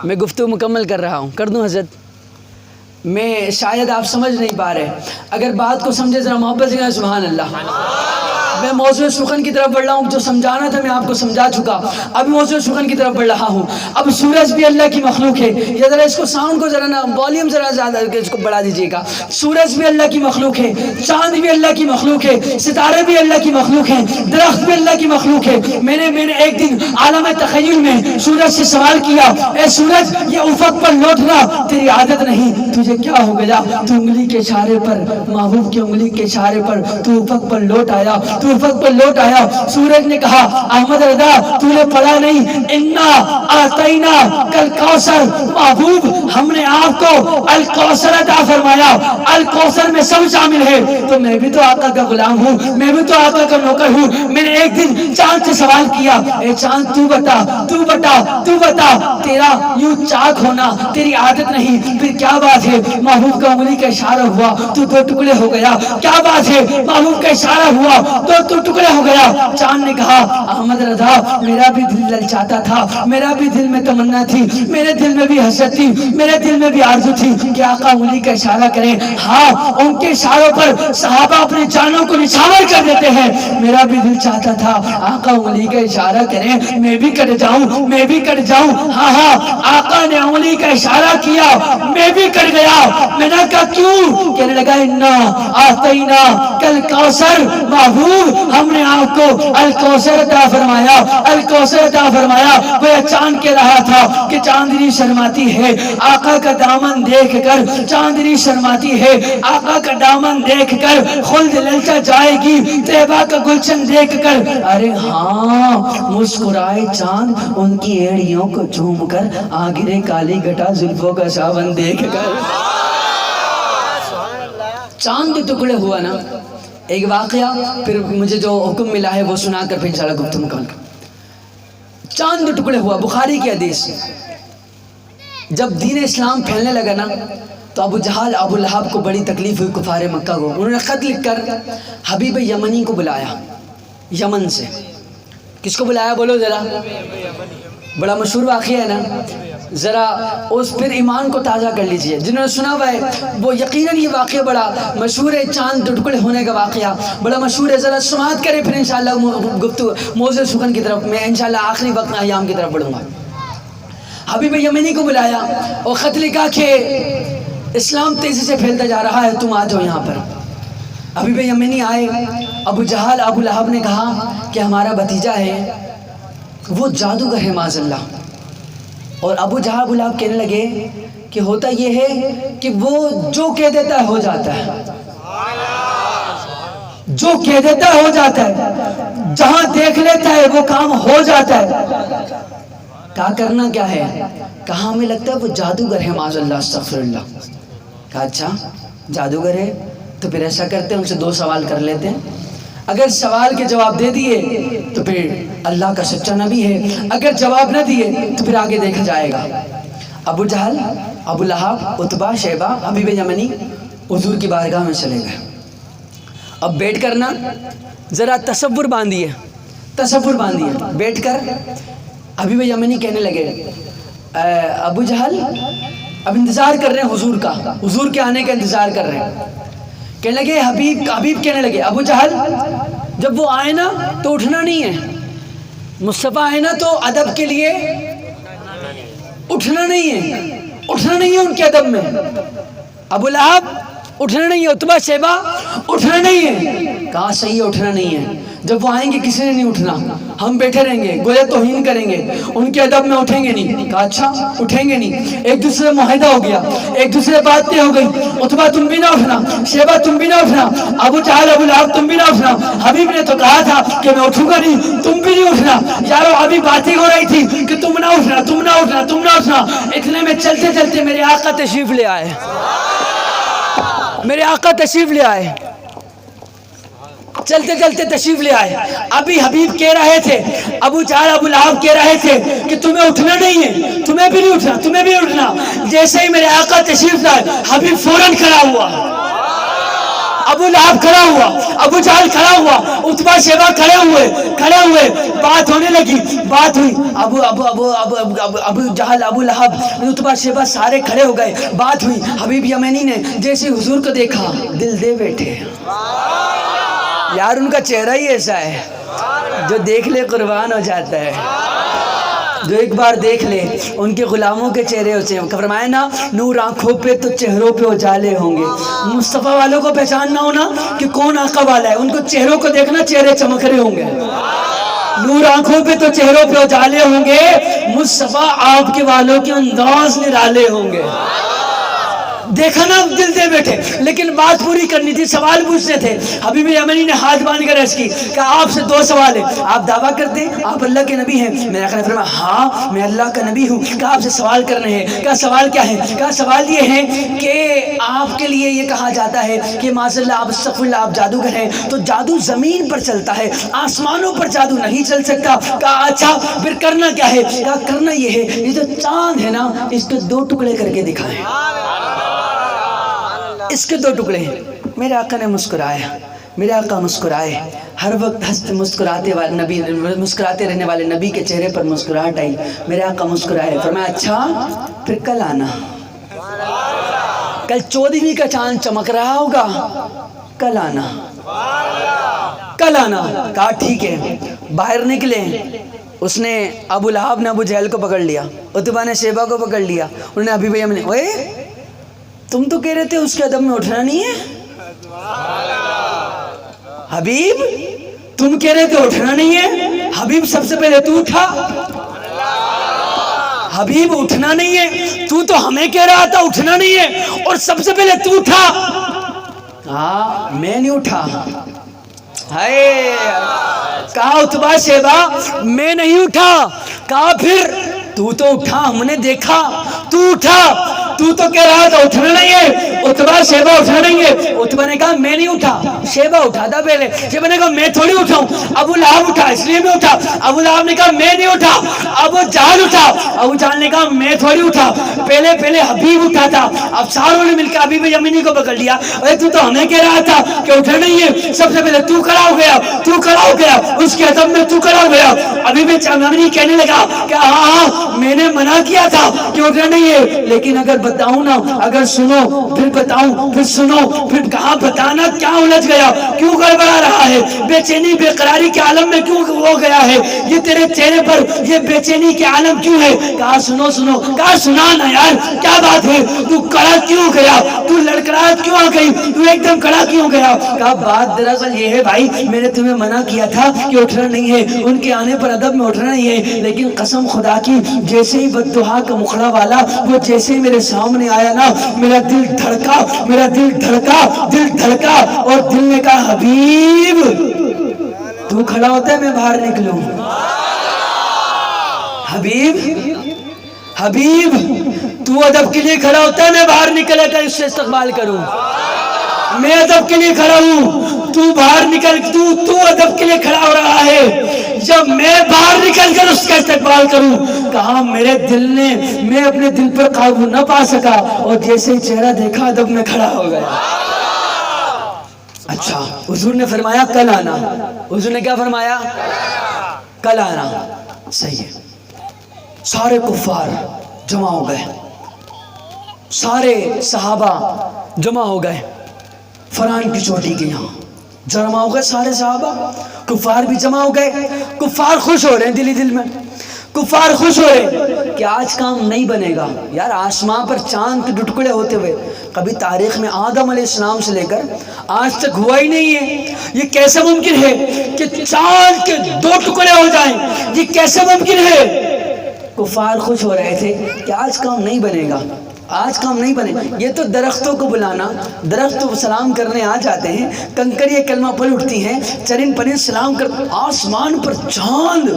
میں گفتگو مکمل کر رہا ہوں، کر دوں حضرت؟ میں شاید آپ سمجھ نہیں پا رہے، اگر بات کو سمجھے ذرا محبت سے کہنا سبحان اللہ۔ میں موضوع سخن کی طرف بڑھ رہا ہوں، جو سمجھانا تھا میں آپ کو سمجھا چکا، اب موضوع سخن کی طرف بڑھ رہا ہوں۔ اب سورج بھی اللہ کی مخلوق ہے، یا ذرا اس کو ساؤنڈ کو ذرا نا والیوم ذرا زیادہ اس کو بڑھا دیجیے گا۔ سورج بھی اللہ کی مخلوق ہے، چاند بھی اللہ کی مخلوق ہے، ستارے بھی اللہ کی مخلوق ہیں، درخت بھی اللہ کی مخلوق ہے۔ میں نے ایک دن عالم تخیل میں سورج سے سوال کیا، اے سورج یہ افق پر لوٹنا تیری عادت نہیں، تجھے کیا ہو گیا؟ تو انگلی کے اشارے پر، محبوب کی انگلی کے اشارے پر تو افق پر لوٹ آیا، تو افق پر لوٹ آیا۔ سورج نے کہا احمد رضا تو نے پڑھا نہیں انا اعطینا کل کوثر، محبوب ہم نے آپ کو الکوثر عطا فرمایا، الکوثر میں سب شامل ہے، تو میں بھی تو آقا کا غلام ہوں، میں بھی تو آقا کا نوکر ہوں۔ میں نے ایک دن چاند سے سوال کیا، اے چاند تو بتا تیرا یوں چاک ہونا تیری عادت نہیں، پھر کیا بات ہے؟ محبوب کا انگلی کا اشارہ ہوا تو دو ٹکڑے ہو گیا، کیا بات ہے؟ محبوب کا اشارہ ہوا تو ٹکڑے ہو گیا۔ چاند نے کہا احمد رضا میرا بھی دل للچاتا تھا، میرا بھی دل میں تمنا تھی، میرے دل میں بھی حسرت تھی، میرے دل میں بھی آرزو تھی کہ آقا انگلی کا اشارہ کریں۔ ہاں ان کے اشاروں پر صحابہ اپنی جانوں کو نچھاور کر دیتے ہیں، میرا بھی دل چاہتا تھا آقا انگلی کا اشارہ کریں، میں بھی کٹ جاؤں، میں بھی کٹ جاؤں۔ ہاں آقا نے انگلی کا اشارہ کیا، میں بھی کٹ گیا۔ میں نے کہا کیوں؟ کہنے لگا انا اعطینا کل کوثر، محبوب ہم نے آپ کو الکوثر عطا فرمایا، الکوثر عطا فرمایا۔ وہ چاند کہہ رہا تھا کہ چاندنی شرماتی ہے آقا کا دامن دیکھ کر، چاندنی شرماتی ہے آقا کا دامن دیکھ کر، خلد للچا جائے گی طیبہ کا گلشن دیکھ کر۔ ارے ہاں مسکرائے چاند ان کی ایڑیوں کو چوم کر، آگرے کالی گھٹا زلفوں کا ساون دیکھ کر۔ چاند کے ٹکڑے ہوا نا، ایک واقعہ پھر مجھے جو حکم ملا ہے وہ سنا کر پھر انشاءاللہ گفتگو مکمل کر۔ چاند کے ٹکڑے ہوا، بخاری کی حدیث۔ جب دین اسلام پھیلنے لگا نا تو ابو جہل ابو لہب کو بڑی تکلیف ہوئی، کفار مکہ کو۔ انہوں نے خط لکھ کر حبیب یمنی کو بلایا، یمن سے۔ کس کو بلایا بولو ذرا؟ بڑا مشہور واقعہ ہے نا، ذرا اس پھر ایمان کو تازہ کر لیجئے۔ جنہوں نے سنا ہوا ہے وہ یقیناً یہ واقعہ بڑا مشہور ہے، چاند ٹکڑے ہونے کا واقعہ بڑا مشہور ہے۔ ذرا سماعت کرے پھر انشاءاللہ گفتگو موضوع سخن کی طرف میں انشاءاللہ آخری وقت ایام کی طرف بڑھوں گا۔ حبیب یمنی کو بلایا اور خط لکھا کہ اسلام تیزی سے پھیلتا جا رہا ہے، تم آ جاؤ یہاں پر۔ حبیب یمنی آئے، ابو جہل ابو لہب نے کہا کہ ہمارا بھتیجا ہے وہ جادوگر ہے معاذ اللہ، اور ابو جہل ابو لہب کہنے لگے کہ ہوتا یہ ہے کہ وہ جو کہہ دیتا ہے ہو جاتا ہے، جو کہہ دیتا ہے ہو جاتا ہے، جہاں دیکھ لیتا ہے وہ کام ہو جاتا ہے۔ کہا کرنا کیا ہے؟ کہا ہمیں لگتا ہے وہ جادوگر ہے، معاذ اللہ استغفر اللہ۔ کہا اچھا جادوگر ہے تو پھر ایسا کرتے ہیں ان سے 2 سوال کر لیتے ہیں، اگر سوال کے جواب دے دیے تو پھر اللہ کا سچا نبی ہے، اگر جواب نہ دیے تو پھر آگے دیکھا جائے گا۔ ابو جہل ابو لہب عتبہ شیبہ حبیب یمنی حضور کی بارگاہ میں چلے گئے۔ اب بیٹھ کر نا ذرا تصور باندھیے، تصور باندھیے، بیٹھ کر حبیب یمنی کہنے لگے ابو جہل اب انتظار کر رہے ہیں حضور کا، حضور کے آنے کا انتظار کر رہے ہیں۔ کہنے لگے حبیب کہنے لگے ابو جہل جب وہ آئے نا تو اٹھنا نہیں ہے، مصطفیٰ آئے نا تو ادب کے لیے اٹھنا نہیں ہے، اٹھنا نہیں ہے ان کے ادب میں۔ ابو لہب اٹھنا نہیں ہے، عتبہ شیبہ اٹھنا نہیں ہے۔ کہا صحیح ہے اٹھنا نہیں ہے، جب وہ آئیں گے کسی نے نہیں اٹھنا، ہم بیٹھے رہیں گے، گویا توہین کریں گے، ان کے ادب میں اٹھیں گے نہیں۔ کہا اچھا اٹھیں گے نہیں۔ ایک دوسرے معاہدہ ہو گیا، ایک دوسرے باتیں ہو گئی، عتبہ تم بھی نہ اٹھنا، شیبہ تم بھی نہ اٹھنا، ابو جہل ابو لہب تم بھی نہ اٹھنا۔ حبیب نے تو کہا تھا کہ میں اٹھوں گا نہیں، تم بھی نہیں اٹھنا۔ یارو ابھی باتیں ہو رہی تھی کہ تم نہ اٹھنا، تم نہ اٹھنا، تم نہ اٹھنا۔ اتنے میں چلتے چلتے میرے آقا تشریف لے آئے، میرے آقا تشریف لے آئے، چلتے چلتے تشریف لے آئے۔ ابھی حبیب کہہ رہے تھے، ابو جہل ابو لہب کہہ رہے تھے کہ تمہیں اٹھنا نہیں ہے، تمہیں بھی نہیں اٹھنا، تمہیں بھی اٹھنا۔ جیسے ہی میرے آقا تشریف لائے حبیب فوراً کھڑا ہوا، ابو لہب کھڑا ہوا، ابو جہل کھڑا ہوا، عتبہ شیبہ کھڑے ہوئے، بات ہونے لگی، بات ہوئی، ابو جہل ابو لہب عتبہ شیبہ سارے کھڑے ہو گئے، بات ہوئی۔ حبیب یمنی نے جیسے حضور کو دیکھا دل دے بیٹھے، یار ان کا چہرہ ہی ایسا ہے جو دیکھ لے قربان ہو جاتا ہے، جو ایک بار دیکھ لے ان کے غلاموں کے چہرے ہوتے ہیں۔ فرمایا نا نور آنکھوں پہ تو چہروں پہ اجالے ہوں گے۔ مصطفیٰ والوں کو پہچاننا ہونا کہ کون آقا والا ہے، ان کو چہروں کو دیکھنا، چہرے چمک رہے ہوں گے۔ نور آنکھوں پہ تو چہروں پہ اجالے ہوں گے، مصطفیٰ آپ کے والوں کے انداز نرالے ہوں گے۔ دیکھا نا دل دے بیٹھے، لیکن بات پوری کرنی تھی، سوال پوچھنے تھے۔ حبیب یمنی نے ہاتھ باندھ کر عرض کی کہ آپ سے 2 سوال ہیں، آپ دعویٰ کرتے ہیں آپ اللہ کے نبی ہیں؟ میرے آقا نے فرمایا ہاں میں اللہ کا نبی ہوں۔ کہا آپ سے سوال کرنے ہیں۔ کہا سوال کیا ہے؟ کہا سوال یہ ہے کہ آپ کے لیے یہ کہا جاتا ہے کہ معاذ اللہ آپ استغفر اللہ آپ جادوگر ہیں، تو جادو زمین پر چلتا ہے، آسمانوں پر جادو نہیں چل سکتا۔ کہا اچھا پھر کرنا کیا ہے؟ کہا کرنا یہ ہے یہ جو چاند ہے نا اس کے 2 ٹکڑے کر کے دکھائیں، اس کے 2 ٹکڑے ہیں۔ میرے آقا نے مسکرایا، میرے آقا مسکرائے، ہر وقت ہنستے مسکراتے رہنے والے نبی کے چہرے پر مسکراہٹ آئی۔ میرے آقا مسکرائے، فرمایا اچھا پھر کل آنا، کل 14ویں کا چاند چمک رہا ہوگا، کل آنا، کل آنا۔ کہا ٹھیک ہے۔ باہر نکلے، اس نے ابو لہب نے ابو جہل کو پکڑ لیا، عتبہ نے شیبہ کو پکڑ لیا، انہوں نے حبیب یمنی اوئے تم تو کہہ رہے تھے اس کے ادب میں اٹھنا نہیں ہے، حبیب تم کہہ رہے تھے اٹھنا نہیں ہے، حبیب سب سے پہلے تو اٹھا، حبیب اٹھنا نہیں ہے، تو ہمیں کہہ رہا تھا اٹھنا نہیں ہے اور سب سے پہلے تو اٹھا۔ ہاں میں نہیں اٹھا، ہائے کہا عتبہ شیبہ میں نہیں اٹھا۔ کہا پھر تو اٹھا، ہم نے دیکھا تو اٹھا، تو کہہ رہا تھا اٹھنا نہیں ہے، عتبہ شیبہ اٹھنا نہیں ہے۔ عتبہ نے کہا میں نہیں اٹھا، شیبہ اٹھا تھا پہلے، شیبہ نے کہا میں تھوڑی اٹھاؤں، ابو لہب اٹھا اس لیے میں اٹھا، ابو لہب نے کہا میں نہیں اٹھا، ابو جہل اٹھا، ابو جہل نے کہا میں تھوڑی اٹھا، پہلے حبیب اٹھا تھا۔ اب ساروں نے مل کے حبیب یمنی کو پکڑ لیا، اے تو ہمیں کہہ رہا تھا کہ اٹھنا نہیں ہے، سب سے پہلے تو کھڑا ہو گیا، اس کے ادب میں تو کھڑا ہو گیا۔ حبیب یمنی کہنے لگا کہ ہاں میں نے منع کیا تھا کہ اٹھنا نہیں ہے، لیکن اگر بتاؤں نا، اگر سنو پھر بتاؤں، پھر سنو پھر کہاں بتانا کیا الجھ گیا، کیوں گڑبڑا رہا ہے، بے چینی بے قراری کے عالم میں کیوں ہو گیا ہے، یہ تیرے چہرے پر یہ بے چینی کے عالم کیوں ہے؟ کہا سنو سنو، کہا سنا نا یار کیا بات ہے، تو کڑا کیوں گیا، تو لڑکڑاہٹ کیوں آ گئی، تو ایک دم کڑا کیوں گیا؟ کہا بات دراصل یہ ہے بھائی، میں نے تمہیں منع کیا تھا کہ اٹھنا نہیں ہے، ان کے آنے پر ادب میں اٹھنا نہیں ہے، لیکن قسم خدا کی جیسے ہی بددعا کا مخڑا والا وہ جیسے ہی میرے سامنے آیا نا، میرا دل دھڑکا، میرا دل دھڑکا، دل دھڑکا، اور دل نے کہا حبیب تو کھڑا ہوتا ہے میں باہر نکلوں، حبیب حبیب تو ادب کے لیے کھڑا ہوتا ہے میں باہر نکلے کر اس سے استقبال کروں، میں ادب کے لیے کھڑا ہوں، تو باہر نکل، تو ادب کے لیے کھڑا ہو رہا ہے، جب میں باہر نکل کر اس کا استقبال کروں۔ کہا میرے دل نے، میں اپنے دل پر قابو نہ پا سکا، اور جیسے ہی چہرہ دیکھا ادب میں کھڑا ہو گیا۔ اچھا حضور نے فرمایا کل آنا، حضور نے کیا فرمایا؟ کل آنا، صحیح ہے۔ سارے کفار جمع ہو گئے، سارے صحابہ جمع ہو گئے فرعون کی چوٹی کے یہاں جمع ہو گئے، سارے صحابہ، کفار بھی جمع ہو گئے، کفار خوش ہو رہے ہیں دلی دل میں، کفار خوش ہو رہے کہ آج کام نہیں بنے گا یار، آسمان پر چاند کے ٹکڑے ہوتے ہوئے کبھی تاریخ میں آدم علیہ السلام سے لے کر آج تک ہوا ہی نہیں ہے، یہ کیسے ممکن ہے کہ چاند کے 2 ٹکڑے ہو جائیں، یہ کیسے ممکن ہے؟ کفار خوش ہو رہے تھے کہ آج کام نہیں بنے گا، آج کام نہیں بنے، یہ تو درختوں کو بلانا، درخت تو سلام کرنے آ جاتے ہیں، کنکریاں کلمہ پڑھ اٹھتی ہیں، چرن پرند سلام کر، آسمان پر چاند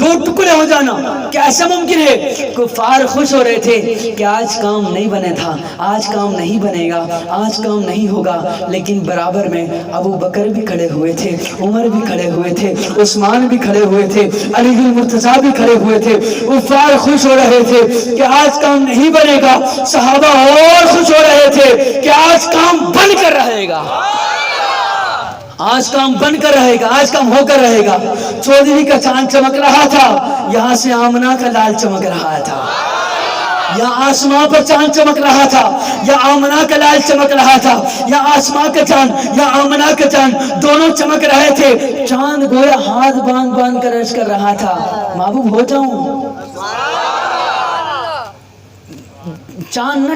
2 ٹکڑے ہو جانا کیسے ممکن ہے؟ کفار خوش ہو رہے تھے کہ آج کام نہیں بنے تھا، آج کام نہیں بنے گا، آج کام نہیں ہوگا، لیکن برابر میں ابو بکر بھی کھڑے ہوئے تھے، عمر بھی کھڑے ہوئے تھے، عثمان بھی کھڑے ہوئے تھے، علی المرتضیٰ بھی کھڑے ہوئے تھے، کفار خوش ہو رہے تھے کہ آج کام نہیں بنے گا، صحابہ اور خوش ہو رہے تھے کہ آج کام بن کر رہے گا، آج کام بن کر رہے گا، آج کام ہو کر رہے گا۔ چودھری کا چاند چمک رہا تھا، یہاں سے آمنہ کا لال چمک رہا تھا، یہاں آسمان پر چاند چمک رہا تھا، یا آمنہ کا لال چمک رہا تھا، یا آسمان کا چاند یا آمنہ کا چاند دونوں چمک رہے تھے۔ چاند گویا ہاتھ باندھ باندھ کر عرض کر رہا تھا محبوب ہو جاؤں، چاند نہ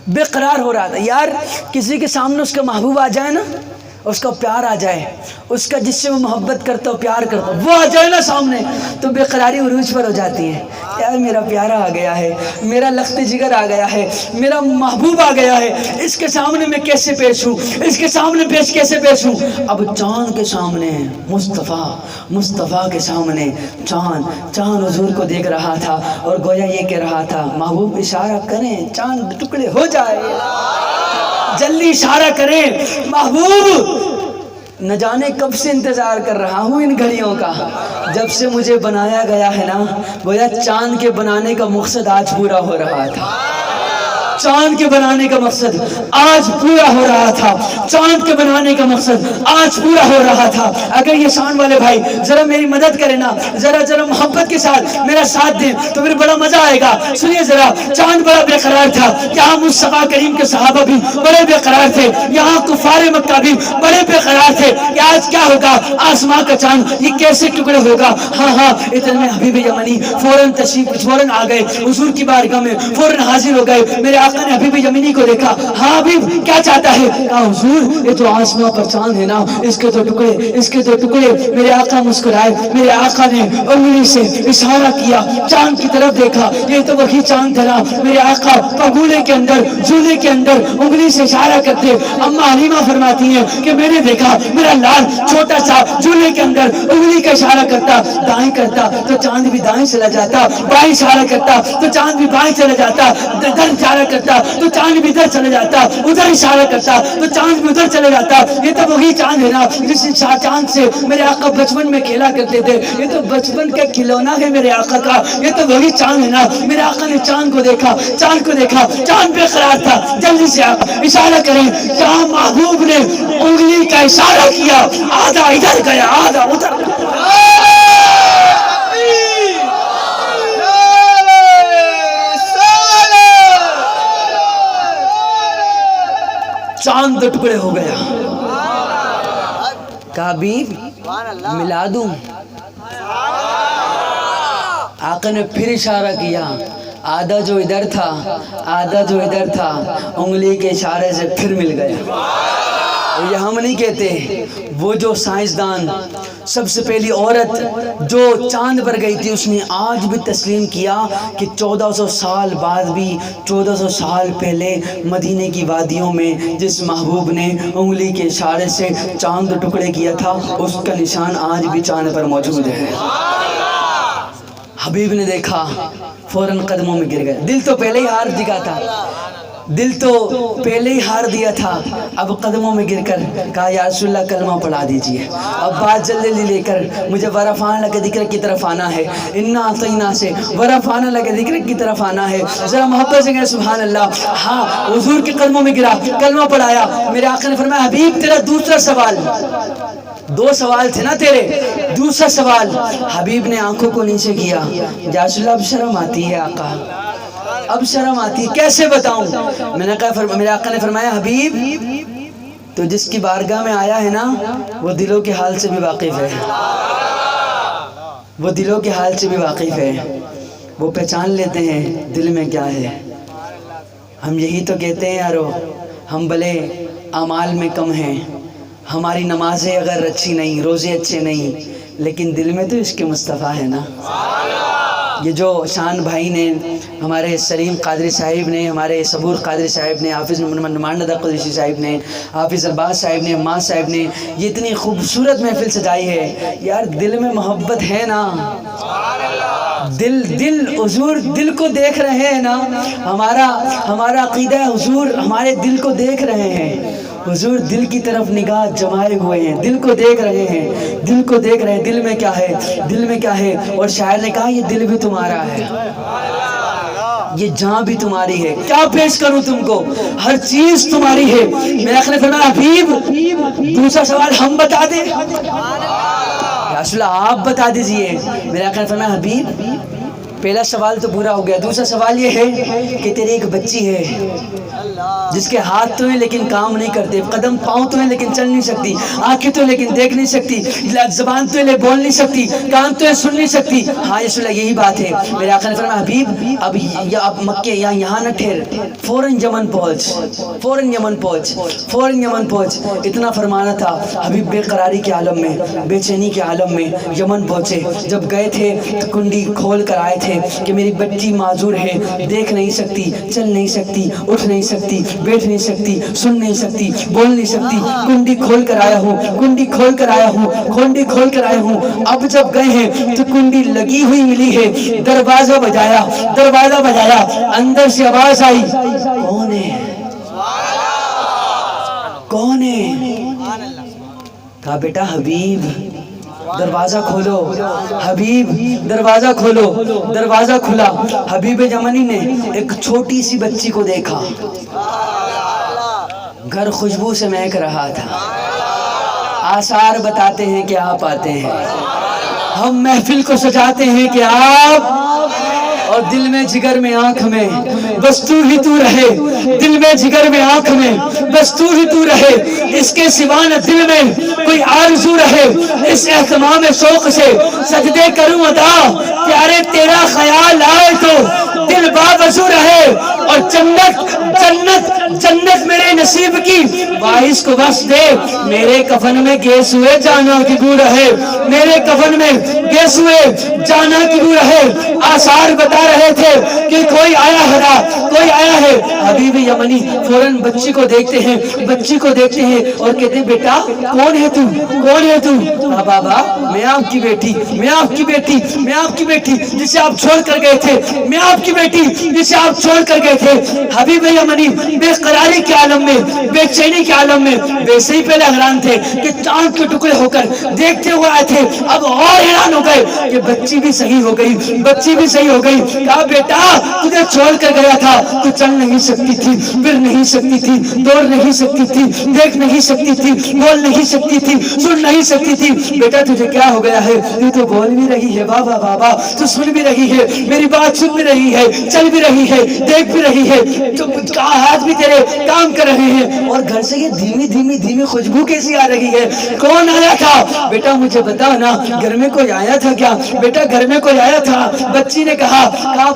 بے قرار ہو رہا تھا یار، کسی کے سامنے اس کا محبوب آ جائے نا، اس کا پیار آ جائے، اس کا جس سے وہ محبت کرتا ہو پیار کرتا ہو وہ آ جائے نا سامنے، تو بے قراری عروج پر ہو جاتی ہے، یار میرا پیارا آ گیا ہے، میرا لخت جگر آ گیا ہے، میرا محبوب آ گیا ہے، اس کے سامنے میں کیسے پیش ہوں، اس کے سامنے پیش کیسے پیش ہوں؟ اب چاند کے سامنے مصطفیٰ کے سامنے چاند حضور کو دیکھ رہا تھا اور گویا یہ کہہ رہا تھا محبوب اشارہ کریں چاند ٹکڑے ہو جائے، جلدی اشارہ کریں محبوب، نہ جانے کب سے انتظار کر رہا ہوں ان گھڑیوں کا، جب سے مجھے بنایا گیا ہے نا، گویا چاند کے بنانے کا مقصد آج پورا ہو رہا تھا، چاند کے بنانے کا مقصد آج پورا ہو رہا تھا، چاند کے بنانے کا مقصد آج پورا ہو رہا تھا۔ اگر یہ شان والے بھائی ذرا میری مدد کریں نا، ذرا محبت کے ساتھ میرا ساتھ دیں تو پھر بڑا مزہ آئے گا۔ سنیے ذرا، چاند بڑا بے قرار تھا، یہاں مصطفیٰ کریم کے صحابہ بھی بڑے بے قرار تھے، یہاں کفار مکہ بھی بڑے بے قرار تھے کہ آج کیا ہوگا، آسمان کا چاند یہ کیسے ٹکڑے ہوگا۔ ہاں اتنے میں حبیب یمنی فوراً آ گئے حضور کی بارگاہ میں، فوراً حاضر ہو گئے۔ میرے آقا نے حبیب یمنی کو دیکھا، ہاں حبیب کیا چاہتا ہے؟ کہا حضور یہ تو آسمان پر چاند ہے نا، اس کے 2 ٹکڑے۔ میرے آقا مسکرائے، میرے آقا نے انگلی سے اشارہ کیا، چاند کی طرف دیکھا، یہ تو وہی چاند تھا نا۔ میرے آقا پگولے کے اندر، جھولے کے اندر انگلی سے اشارہ کرتے، اما حلیمہ فرماتی ہیں کہ میں نے دیکھا میرا لال چھوٹا سا جھولے کے اندر انگلی کا اشارہ کرتا، دائیں کرتا تو چاند بھی دائیں چلا جاتا، بائیں اشارہ کرتا تو چاند بھی بائیں چلا جاتا، ادھر اشارہ کرتا تو چاند بھی ادھر چلا جاتا، ادھر اشارہ کرتا تو چاند بھی ادھر چلا جاتا۔ یہ تو وہی چاند ہے نا جس چاند سے میرے آقا بچپن میں کھیلا کرتے تھے، یہ تو بچپن کا کھلونا ہے میرے آقا کا، یہ تو وہی چاند ہے نا۔ میرے آقا نے چاند کو دیکھا، چاند بے قرار تھا، جلدی سے آپ اشارہ کریں۔ جہاں محبوب نے انگلی کا اشارہ کیا، آدھا ادھر گیا آدھا ادھر گیا۔ دو ٹکڑے ہو گیا. کہا حبیب ملا دوں؟ آقا نے پھر اشارہ کیا، آدھا جو ادھر تھا آدھا جو ادھر تھا انگلی کے اشارے سے پھر مل گیا. یہ ہم نہیں کہتے، وہ جو سائنسدان سب سے پہلی عورت جو چاند پر گئی تھی اس نے آج بھی تسلیم کیا کہ 1400 سال بعد بھی 1400 سال پہلے مدینے کی وادیوں میں جس محبوب نے انگلی کے اشارے سے چاند ٹکڑے کیا تھا اس کا نشان آج بھی چاند پر موجود ہے. حبیب نے دیکھا فوراً قدموں میں گر گئے. دل تو پہلے ہی ہار دیا تھا، دل تو پہلے ہی ہار دیا تھا. اب قدموں میں گر کر کہا یا رسول اللہ کلمہ پڑھا دیجئے. اب بات جلدی لے کر مجھے ورفان لگے ذکر کی طرف آنا ہے. انا اعطینا سے ورفان لگے ذکر کی طرف آنا ہے. ذرا محبت سے کہیں سبحان اللہ. ہاں حضور کے قدموں میں گرا، کلمہ پڑھایا. میرے آقا نے فرمایا حبیب تیرا دوسرا سوال، دو سوال تھے نا تیرے، دوسرا سوال. حبیب نے آنکھوں کو نیچے کیا. یا رسول اللہ اب شرم آتی ہے آقا، اب شرم آتی، کیسے بتاؤں؟ میں نے کہا میرے آقا نے فرمایا حبیب تو جس کی بارگاہ میں آیا ہے نا وہ دلوں کے حال سے بھی واقف ہے، وہ دلوں کے حال سے بھی واقف ہے. وہ پہچان لیتے ہیں دل میں کیا ہے. ہم یہی تو کہتے ہیں یارو ہم بھلے اعمال میں کم ہیں، ہماری نمازیں اگر اچھی نہیں، روزے اچھے نہیں، لیکن دل میں تو عشق مصطفیٰ ہے نا. یہ جو شان بھائی نے، ہمارے سلیم قادری صاحب نے، ہمارے صبور قادری صاحب نے، حافظ نماندہ قدسی صاحب نے، حافظ عباس صاحب نے، ماں صاحب نے یہ اتنی خوبصورت محفل سجائی ہے. یار دل میں محبت ہے نا، دل حضور دل کو دیکھ رہے ہیں نا. ہمارا عقیدہ ہے حضور ہمارے دل کو دیکھ رہے ہیں. حضور دل کی طرف نگاہ جمائے ہوئے ہیں، دل کو دیکھ رہے ہیں، دل کو دیکھ رہے ہیں. دل میں کیا ہے، دل میں کیا ہے. اور شاعر نے کہا یہ دل بھی تمہارا ہے، یہ جان بھی تمہاری ہے. کیا پیش کروں تم کو، ہر چیز تمہاری ہے. میرے آقا نے فرمایا حبیب دوسرا سوال ہم بتا دیں؟ یا رسول اللہ آپ بتا دیجئے. میرے آقا نے فرمایا حبیب پہلا سوال تو پورا ہو گیا، دوسرا سوال یہ ہے کہ تیری ایک بچی ہے جس کے ہاتھ تو ہیں لیکن کام نہیں کرتے، قدم پاؤں تو ہیں لیکن چل نہیں سکتی، آنکھیں تو لیکن دیکھ نہیں سکتی، زبان تو ہے بول نہیں سکتی، کان تو ہے سن نہیں سکتی. ہاں رسول اللہ یہی بات ہے. میرے آقا نے فرمایا حبیب اب مکے یا یہاں نہ ٹھہر، فوراً یمن پہنچ، فوراً یمن پہنچ، فوراً یمن پہنچ. اتنا فرمانا تھا. حبیب بے قراری کے عالم میں، بے چینی کے عالم میں یمن پہنچے. جب گئے تھے تو کنڈی کھول کر آئے تھے کہ میری بچی معذور ہے، دیکھ نہیں سکتی، چل نہیں سکتی، اٹھ نہیں سکتی، بیٹھ نہیں سکتی، سن نہیں سکتی، بول نہیں سکتی. کنڈی کھول کر آیا ہوں، کنڈی کھول کر آیا ہوں، کنڈی کھول کر آیا ہوں. اب جب گئے ہیں تو کنڈی لگی ہوئی ملی ہے. دروازہ بجایا، دروازہ بجایا، اندر سے آواز آئی کون ہے، کون ہے؟ کہا بیٹا حبیب دروازہ کھولو. حبیب دروازہ کھولو. دروازہ کھلا. حبیب یمنی نے ایک چھوٹی سی بچی کو دیکھا، گھر خوشبو سے مہک رہا تھا. آثار بتاتے ہیں کہ آپ آتے ہیں، ہم محفل کو سجاتے ہیں کہ آپ، اور دل میں جگر میں آنکھ میں بس تو ہی تو رہے، دل میں جگر میں آنکھ میں بس تو ہی تو رہے. اس کے سوا نہ دل میں کوئی آرزو رہے. اس اہتمام شوق سے سجدے کروں ادا، پیارے تیرا خیال آئے تو دل باوضو رہے. اور جنت جنت جنت میرے نصیب کی باعث کو بس دے. میرے کفن میں گیس ہوئے جانا کی بو رہے، میرے کفن میں گیس ہوئے جانا کی بو رہے. آثار بتا رہے تھے کہ کوئی آیا ہے، کوئی آیا ہے. حبیب یمنی فوراً بچی کو دیکھتے ہیں، بچی کو دیکھتے ہیں اور کہتے ہیں بیٹا کون ہے تو، کون ہے تو؟ بابا میں آپ کی بیٹی، میں آپ کی بیٹی، میں آپ کی بیٹی جسے آپ چھوڑ کر گئے تھے، میں آپ کی بیٹی جسے آپ چھوڑ کر گئے تھے. حبیب یمنی بے قراری کے عالم میں، بے چینی کے عالم میں ویسے ہی پہلے حیران تھے کہ چاند کے ٹکڑے ہو کر دیکھتے ہوئے آئے تھے. اب اور حیران ہو گئے کہ بچی بھی صحیح ہو گئی، بچی بھی صحیح ہو گئی. کہا بیٹا تجھے چھوڑ کر گیا تھا، تو چل نہیں سکتی تھی، پھر نہیں سکتی تھی، دوڑ نہیں سکتی تھی، دیکھ نہیں سکتی تھی، بول نہیں سکتی تھی، سن نہیں سکتی تھی. بیٹا تجھے کیا ہو گیا ہے؟ تو تو بول بھی رہی ہے بابا، بابا تو سن بھی رہی ہے، میری بات سن بھی رہی ہے، چل بھی رہی ہے، دیکھ بھی رہی ہے، تو ہاتھ بھی تیرے کام کر رہے ہیں، اور گھر سے یہ دھیمی دھیمی دھیمی خوشبو کیسی آ رہی ہے؟ کون آیا تھا؟ بیٹا مجھے بتا نا، گھر میں کوئی آیا تھا کیا؟ بیٹا گھر میں کوئی آیا تھا؟ بچی نے کہا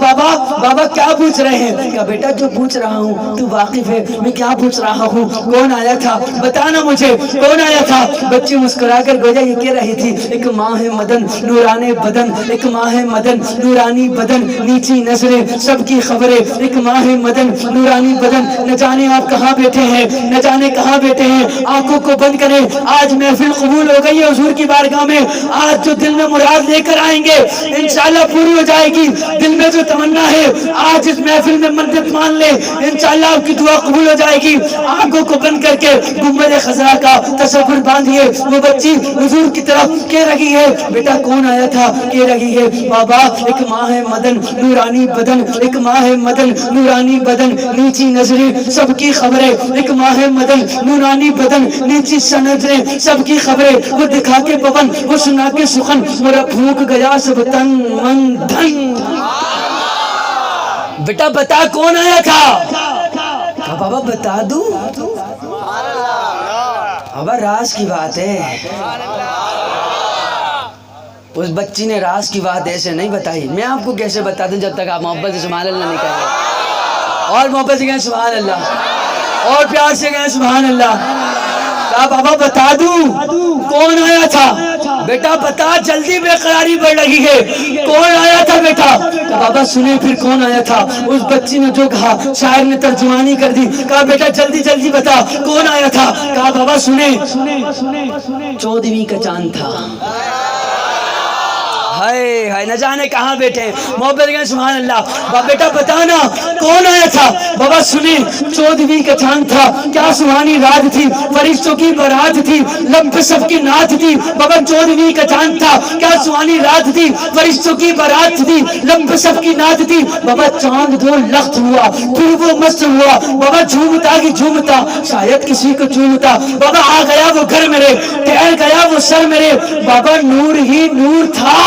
بابا بابا کیا پوچھ رہے ہیں؟ کہا بیٹا جو پوچھ رہا ہوں تو واقف ہے، میں کیا پوچھ رہا ہوں؟ کون آیا تھا بتانا مجھے، کون آیا تھا؟ بچی مسکرا کر گویا یہ کہہ رہی تھی، ایک ماہ مدن نورانی بدن، ایک ماہ مدن نورانی بدن، نیچی نظریں سب کی خبریں، ایک ماہ مدن نورانی بدن، نہ جانے آپ کہاں بیٹھے ہیں، نہ جانے کہاں بیٹھے ہیں، آنکھوں کو بند کریں، آج محفل قبول ہو گئی ہے حضور کی بارگاہ میں، آج جو دل میں مراد لے کر آئیں گے انشاءاللہ پوری ہو جائے گی، دل میں جو تمنا ہے آج اس محفل میں منت مان لے، انشاءاللہ آپ کی دعا قبول ہو جائے گی۔ آنکھوں کو بند کر کے گنبد خضرا کا تصور باندھیے، وہ بچی حضور کی طرف کہہ رہی ہے بیٹا کون آیا تھا؟ کہہ رہی ہے بابا ایک ماہ مدن نورانی بدن، ایک ماہ مدن نورانی بدن، نیچی نظریں سب کی خبریں، ایک ماہ مدن نورانی بدن، نیچی نظریں سب کی خبریں، وہ دکھا کے پون، وہ سنا کے سخن، میرا پھونک گیا سب تن من دھن۔ بیٹا بتا کون آیا تھا؟ کہا بابا بتا دوں؟ بابا راز کی بات ہے۔ اس بچی نے راز کی بات ایسے نہیں بتائی، میں آپ کو کیسے بتا دوں جب تک آپ محبت سے سبحان اللہ نہیں کہیں، اور محبت سے کہیں سبحان اللہ، اور پیار سے کہیں سبحان اللہ۔ کہا بابا بتا دوں کون آیا تھا؟ بیٹا بتا، جلدی بے قراری بڑھ رہی ہے، کون آیا تھا بیٹا؟ کہا بابا سنیں پھر کون آیا تھا؟ اس بچی نے جو کہا شاعر نے ترجمانی کر دی، کہا بیٹا جلدی جلدی بتا کون آیا تھا؟ کہا بابا سنیں 14ویں کا چاند تھا۔ ہائے ہائے، نہ جانے کہاں بیٹھے، محبت کے سبحان اللہ۔ بیٹا بتانا کون آیا تھا؟ بابا سنیں 14ویں کا چاند تھا، کیا سہانی رات تھی، فرشتوں کی بارات تھی، لب پہ سب کی نعت تھی۔ بابا 14ویں کا چاند تھا، کیا سہانی رات تھی، فرشتوں کی بارات تھی، لب پہ سب کی نعت تھی۔ بابا چاند دو لخت ہوا، پھر وہ مست ہوا، بابا جھومتا ہی جھومتا شاید کسی کو چومتا۔ بابا آ گیا وہ گھر میرے، ٹھہر گیا وہ سر میرے، بابا نور ہی نور تھا،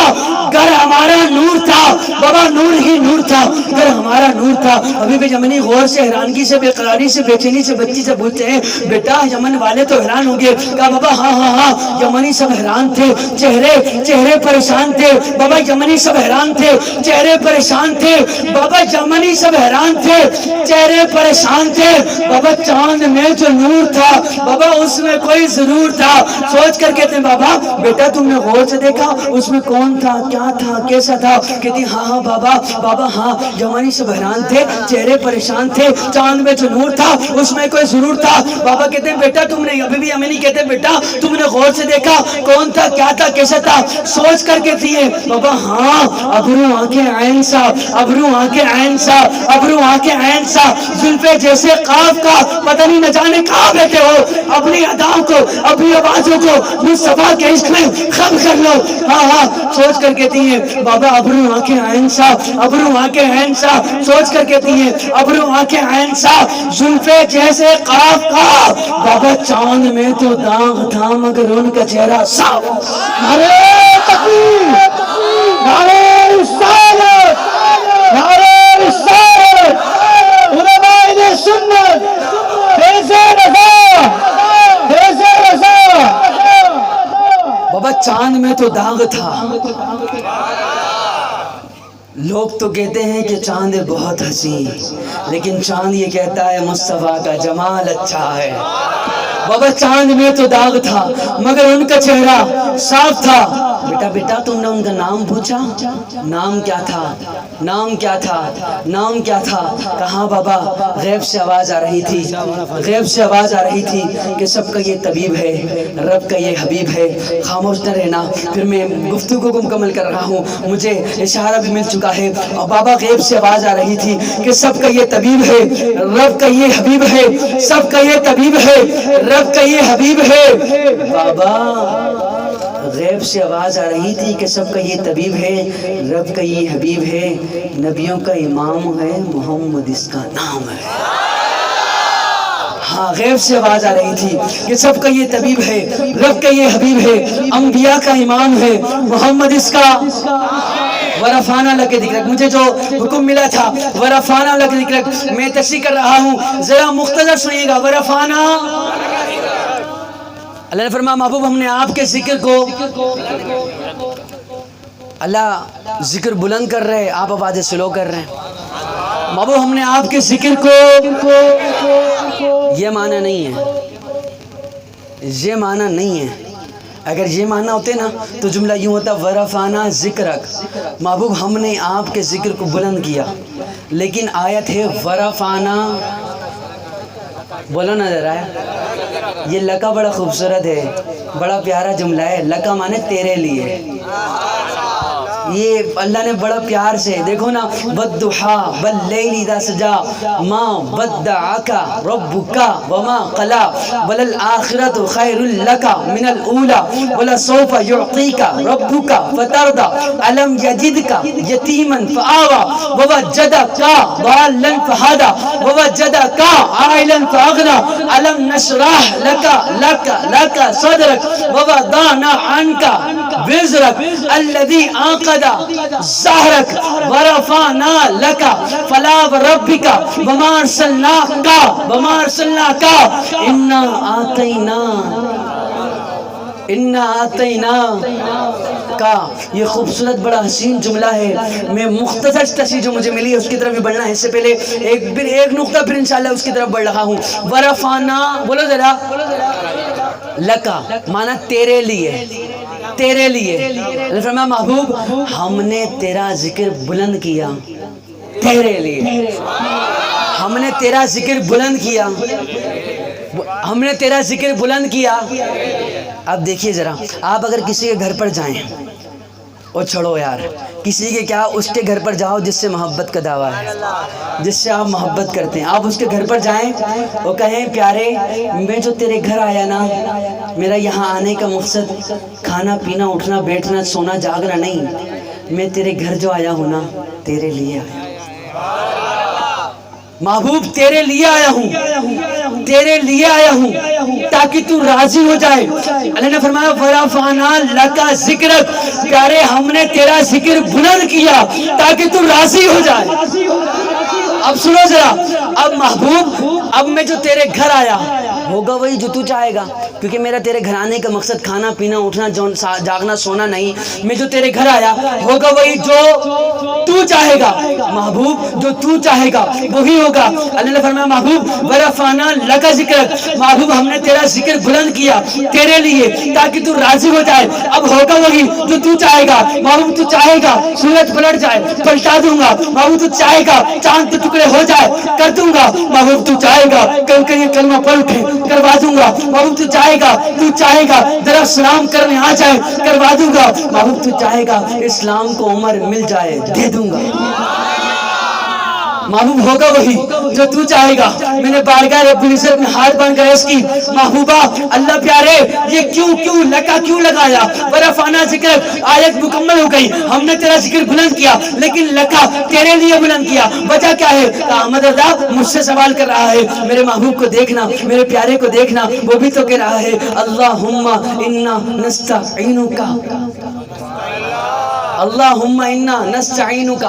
گھر ہمارا نور تھا، بابا نور ہی نور تھا، گھر ہمارا نور تھا۔ ابھی بھی یمنی غور سے، حیرانگی سے، بے قراری سے، بے چینی سے بچی سے پوچھتے ہیں بیٹا یمن والے تو حیران ہوں گے؟ کہا بابا ہاں ہاں ہاں، یمنی سب حیران تھے، چہرے پریشان تھے، بابا یمنی سب حیران تھے، چہرے پریشان تھے، بابا یمنی سب حیران تھے، چہرے پریشان تھے۔ بابا چاند میں جو نور تھا بابا اس میں کوئی ضرور تھا۔ سوچ کر کہتے ہیں بابا بیٹا تم نے غور سے دیکھا اس میں کون تھا، کیا تھا، کیسا تھا؟ کہتی ہاں ہاں بابا ہاں، یمنی سب حیران تھے، چہرے پریشان تھے، چاند میں جو نور تھا اس میں کوئی ضرور تھا۔ بابا کہتے ہیں بیٹا تم نے، ابھی بھی یمنی کہتے ہیں بیٹا تم نے غور سے دیکھا کون تھا، کیا تھا، کیسا تھا؟ سوچ کر کہتی ہے بابا ہاں، ابرو آنکھیں عین سا، ابرو آنکھیں عین سا، ابرو آنکھیں عین سا، زلفیں جیسے قاف کا، پتہ نہیں نہ جانے کہاں بیٹھے ہو، اپنی اداؤں کو، اپنی آوازوں کو مصطفیٰ کے عشق میں خم کر لو۔ ہاں ہاں، سوچ کر کہتی ہیں بابا ابرو آنکھیں عین سا، ابرو آنکھیں عین سا، سوچ کر کہتی ہیں ابرو آنکھیں عین سا، زلفیں جیسے قاف کا، بابا چاند میں تو داغ تھا مگر ان کا چہرہ صاف۔ نعرہ تکبیر، نعرہ رسالت، نعرہ رسالت، علماء سنت، فیض رضا، فیض رضا۔ بابا چاند میں تو داغ تھا، لوگ تو کہتے ہیں کہ چاند بہت حسین، لیکن چاند یہ کہتا ہے مصطفیٰ کا جمال اچھا ہے۔ بابا چاند میں تو داغ تھا مگر ان کا چہرہ صاف تھا۔ بیٹا تم نے ان کا نام پوچھا؟ نام کیا تھا؟ نام کیا تھا؟ نام کیا تھا؟ کہاں بابا غیب سے آواز آ رہی تھی، غیب سے آواز آ رہی تھی کہ سب کا یہ طبیب ہے، رب کا یہ حبیب ہے۔ خاموش نہ رہنا، پھر میں گفتگو کو مکمل کر رہا ہوں، مجھے اشارہ بھی مل چکا ہے۔ اور بابا غیب سے آواز آ رہی تھی کہ سب کا یہ طبیب ہے، رب کا یہ حبیب ہے، سب کا یہ طبیب ہے، رب کا یہ حبیب ہے۔ بابا غیب سے آواز آ رہی تھی کہ سب کا یہ طبیب ہے، رب کا یہ حبیب ہے، نبیوں کا امام ہے، محمد اس کا نام ہے۔ ہاں غیب سے آواز آ رہی تھی کہ سب کا یہ طبیب ہے، رب کا یہ حبیب ہے، انبیاء کا امام ہے، محمد اس کا ورفعنا لک ذکرک، مجھے جو حکم ملا تھا ورفعنا لک ذکرک، میں تشریح کر رہا ہوں، ذرا مختصر سنیے گا. ورفعنا، اللہ نے فرمایا محبوب ہم نے آپ کے ذکر کو، اللہ ذکر بلند کر رہے، آپ آوازیں سلو کر رہے ہیں. محبوب ہم نے آپ کے ذکر کو، یہ معنی نہیں ہے، یہ معنی نہیں ہے. اگر یہ معنی ہوتے نا تو جملہ یوں ہوتا ورفعنا ذکرک، محبوب ہم نے آپ کے ذکر کو بلند کیا. لیکن آیت ہے ورفعنا، بولو نا ذرا. یہ لکا بڑا خوبصورت ہے، بڑا پیارا جملہ ہے. لکا مانے تیرے لیے، یہ اللہ نے بڑا پیار سے، دیکھو نا، والضحیٰ واللیل اذا سجا ما ودعک ربک وما قلی وللآخرۃ خیر لک من الاولی ولسوف یعطیک ربک فترضی الم یجدک یتیما فآوی ووجدک ضالا فہدی ووجدک عائلا فأغنی الم نشرح لک صدرک ووضعنا عنک وزرک الذی انقض ظہرک ورفعنا لک فلا وربک وما ارسلناک انا آتینا کا. یہ خوبصورت بڑا حسین جملہ ہے. میں مختصر تشریح جو مجھے ملی ہے اس کی طرف بھی بڑھنا ہے. اس سے پہلے ایک نقطہ پھر انشاءاللہ اس کی طرف بڑھ رہا ہوں. ورفعنا، بولو ذرا. لکا مانا تیرے لیے، تیرے لیے. اللہ فرمایا محبوب ہم نے تیرا ذکر بلند کیا تیرے لیے، ہم نے تیرا ذکر بلند کیا، ہم نے تیرا ذکر بلند کیا. اب دیکھیے ذرا، آپ اگر کسی کے گھر پر جائیں، اور چھوڑو یار، کسی کے کیا، اس کے گھر پر جاؤ جس سے محبت کا دعویٰ ہے، جس سے آپ محبت کرتے ہیں. آپ اس کے گھر پر جائیں اور کہیں پیارے میں جو تیرے گھر آیا نا، میرا یہاں آنے کا مقصد کھانا پینا اٹھنا بیٹھنا سونا جاگنا نہیں، میں تیرے گھر جو آیا ہوں نا تیرے لیے آیا. محبوب تیرے لیے آیا ہوں، تیرے لیے آیا ہوں تاکہ تو راضی ہو جائے. اللہ نے فرمایا ورفعنا لک ذکرک، پیارے ہم نے تیرا ذکر بلند کیا تاکہ تو راضی ہو جائے. اب سنو ذرا، اب محبوب اب میں جو تیرے گھر آیا ہوگا وہی جو تو چاہے گا، کیونکہ میرا تیرے گھر آنے کا مقصد کھانا پینا اٹھنا جاگنا سونا نہیں. میں جو تیرے گھر آیا ہوگا وہی جو تو چاہے گا. محبوب جو تو چاہے گا وہی ہوگا. اللہ نے فرمایا محبوب ورفعنا لک ذکرک، محبوب ہم نے تیرا ذکر بلند کیا تیرے لیے تاکہ تو راضی ہو جائے. اب ہوگا وہی جو تو چاہے گا. محبوب تو چاہے گا سورج پلٹ جائے، پلٹا دوں گا. محبوب تو چاہے گا چاند کے ٹکڑے ہو جائے، کر دوں گا. محبوب تو چاہے گا کہ یہ کلمہ پڑھ اٹھے، کروا دوں گا. محبوب تو چاہے گا ذرا سلام کرنے آ جائے، کروا دوں گا. محبوب تو چاہے گا اسلام کو عمر مل جائے، دے دوں گا. محبوب ہوگا وہی جو تو چاہے گا. میں نے بارگاہ رب العزت میں ہاتھ باندھ کر عرض کی محبوبہ اللہ پیارے یہ کیوں لکا کیوں لگایا؟ ورفعنا ذکرک آیت مکمل ہو گئی، ہم نے تیرا ذکر بلند کیا لیکن لکا تیرے لیے بلند کیا. وجہ کیا ہے؟ احمد رضا مجھ سے سوال کر رہا ہے، میرے محبوب کو دیکھنا، میرے پیارے کو دیکھنا. وہ بھی تو کہہ رہا ہے اللہم انا نستعینک، اللہم انا نستعینک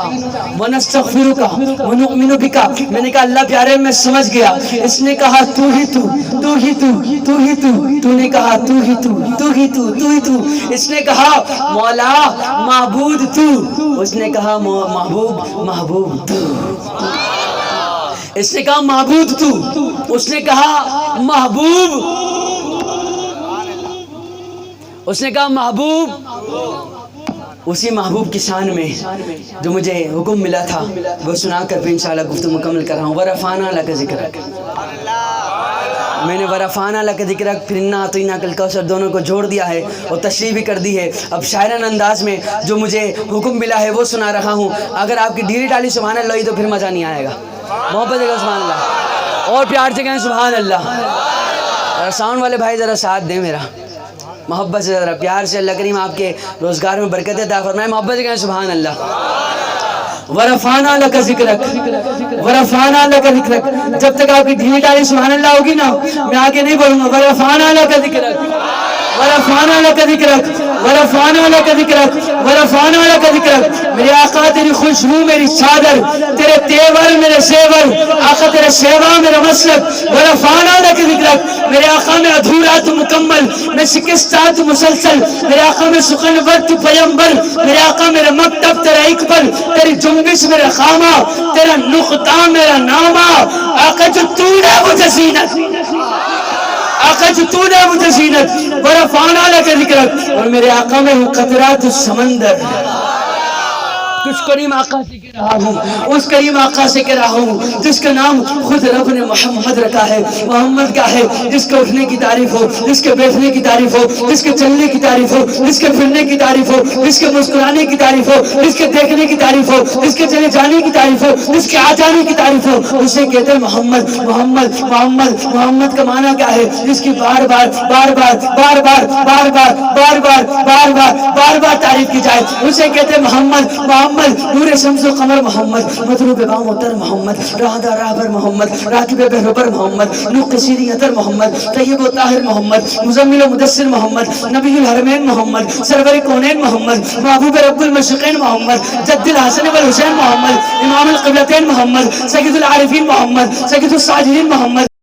ونستغفرک ونؤمن بک. میں نے کہا اللہ پیارے میں سمجھ گیا. اس نے کہا تو ہی تو، تو ہی تو، تو ہی تو. تو نے کہا تو ہی تو، تو ہی تو، تو ہی تو. اس نے کہا مولا معبود تو. اس نے کہا محبوب تو. اس نے کہا معبود تو. اس نے کہا محبوب. اس نے کہا محبوب. اسی محبوب کی شان میں جو مجھے حکم ملا تھا وہ سنا کر پھر انشاءاللہ گفتگو مکمل کر رہا ہوں. ورفعنا لک ذکرک، میں نے ورفعنا لک ذکرک پھر انا اعطیناک الکوثر دونوں کو جوڑ دیا ہے اور تشریح بھی کر دی ہے. اب شاعرانہ انداز میں جو مجھے حکم ملا ہے وہ سنا رہا ہوں. اگر آپ کی ڈھیلی ڈالی سبحان اللہ ہوئی تو پھر مزہ نہیں آئے گا. محبت سے کہیں سبحان اللہ، اور پیار سے کہیں سبحان اللہ. ساؤنڈ والے بھائی ذرا ساتھ دیں میرا، محبت سے ذرا پیار سے. اللہ کریم آپ کے روزگار میں برکت عطا فرمائے. محبت سے کہیں سبحان اللہ. ورفعنا لک ذکرک، ورفعنا لک ذکرک. جب تک آپ کی ڈھیلی ڈالی سبحان اللہ ہوگی نا میں آگے نہیں بڑھوں گا. ورفعنا لک ذکرک. ورفعنا لك ذکرک ورفعنا لك ذکرک ورفعنا لك ذکرک. میرے آقا تیری خوشبو میری چادر، تیرے تیور میرے زیور، آقا تیرے سیوا میرا مسلک. ورفعنا لك ذکرک. میرے آقا میں ادھورا تو مکمل، میں شکستہ تو مسلسل. میرے آقا میں سخنور تو پیمبر. میرے آقا میرا مکتب تیرا اکبر، تیری جنبش میرا خامہ، تیرا نقطہ میرا نامہ. آقا جو تو نے مجھے زینت، آقا جو تو نے مجھے زینت. ورفعنا لك ذکرک. اور میرے آقا میں ہوں قطرات السمندر. کچھ کریم آقا سے کہہ رہا ہوں، اس کریم آقا سے کہہ رہا ہوں جس کا نام خود رب نے محمد رکھا ہے، محمد کا ہے. جس کے اٹھنے کی تعریف ہو، جس کے بیٹھنے کی تعریف ہو، جس کے چلنے کی تعریف ہو، جس کے پھرنے کی تعریف ہو، جس کے مسکرانے کی تعریف ہو، جس کے دیکھنے کی تعریف ہو، جس کے چلے جانے کی تعریف ہو، جس کے آ جانے کی تعریف ہو، اسے کہتے ہیں محمد. محمد محمد محمد کا معنی کیا ہے؟ جس کی بار بار بار بار بار بار بار بار بار بار بار بار بار بار تعریف کی جائے، اسے کہتے ہیں محمد. محمد نور شمس و قمر محمد، مطلوب بام اتر محمد، راہدہ راہبر محمد، راکب بہربر محمد، نوق سیری اتر محمد، طیب و طاہر محمد، مزمل و مدثر محمد، نبی الحرمین محمد، سرور کونین محمد، محبوب رب المشرقین محمد، جد الحسن والحسین محمد، امام القبلتین محمد، سید العارفین محمد، سید الساجدین محمد.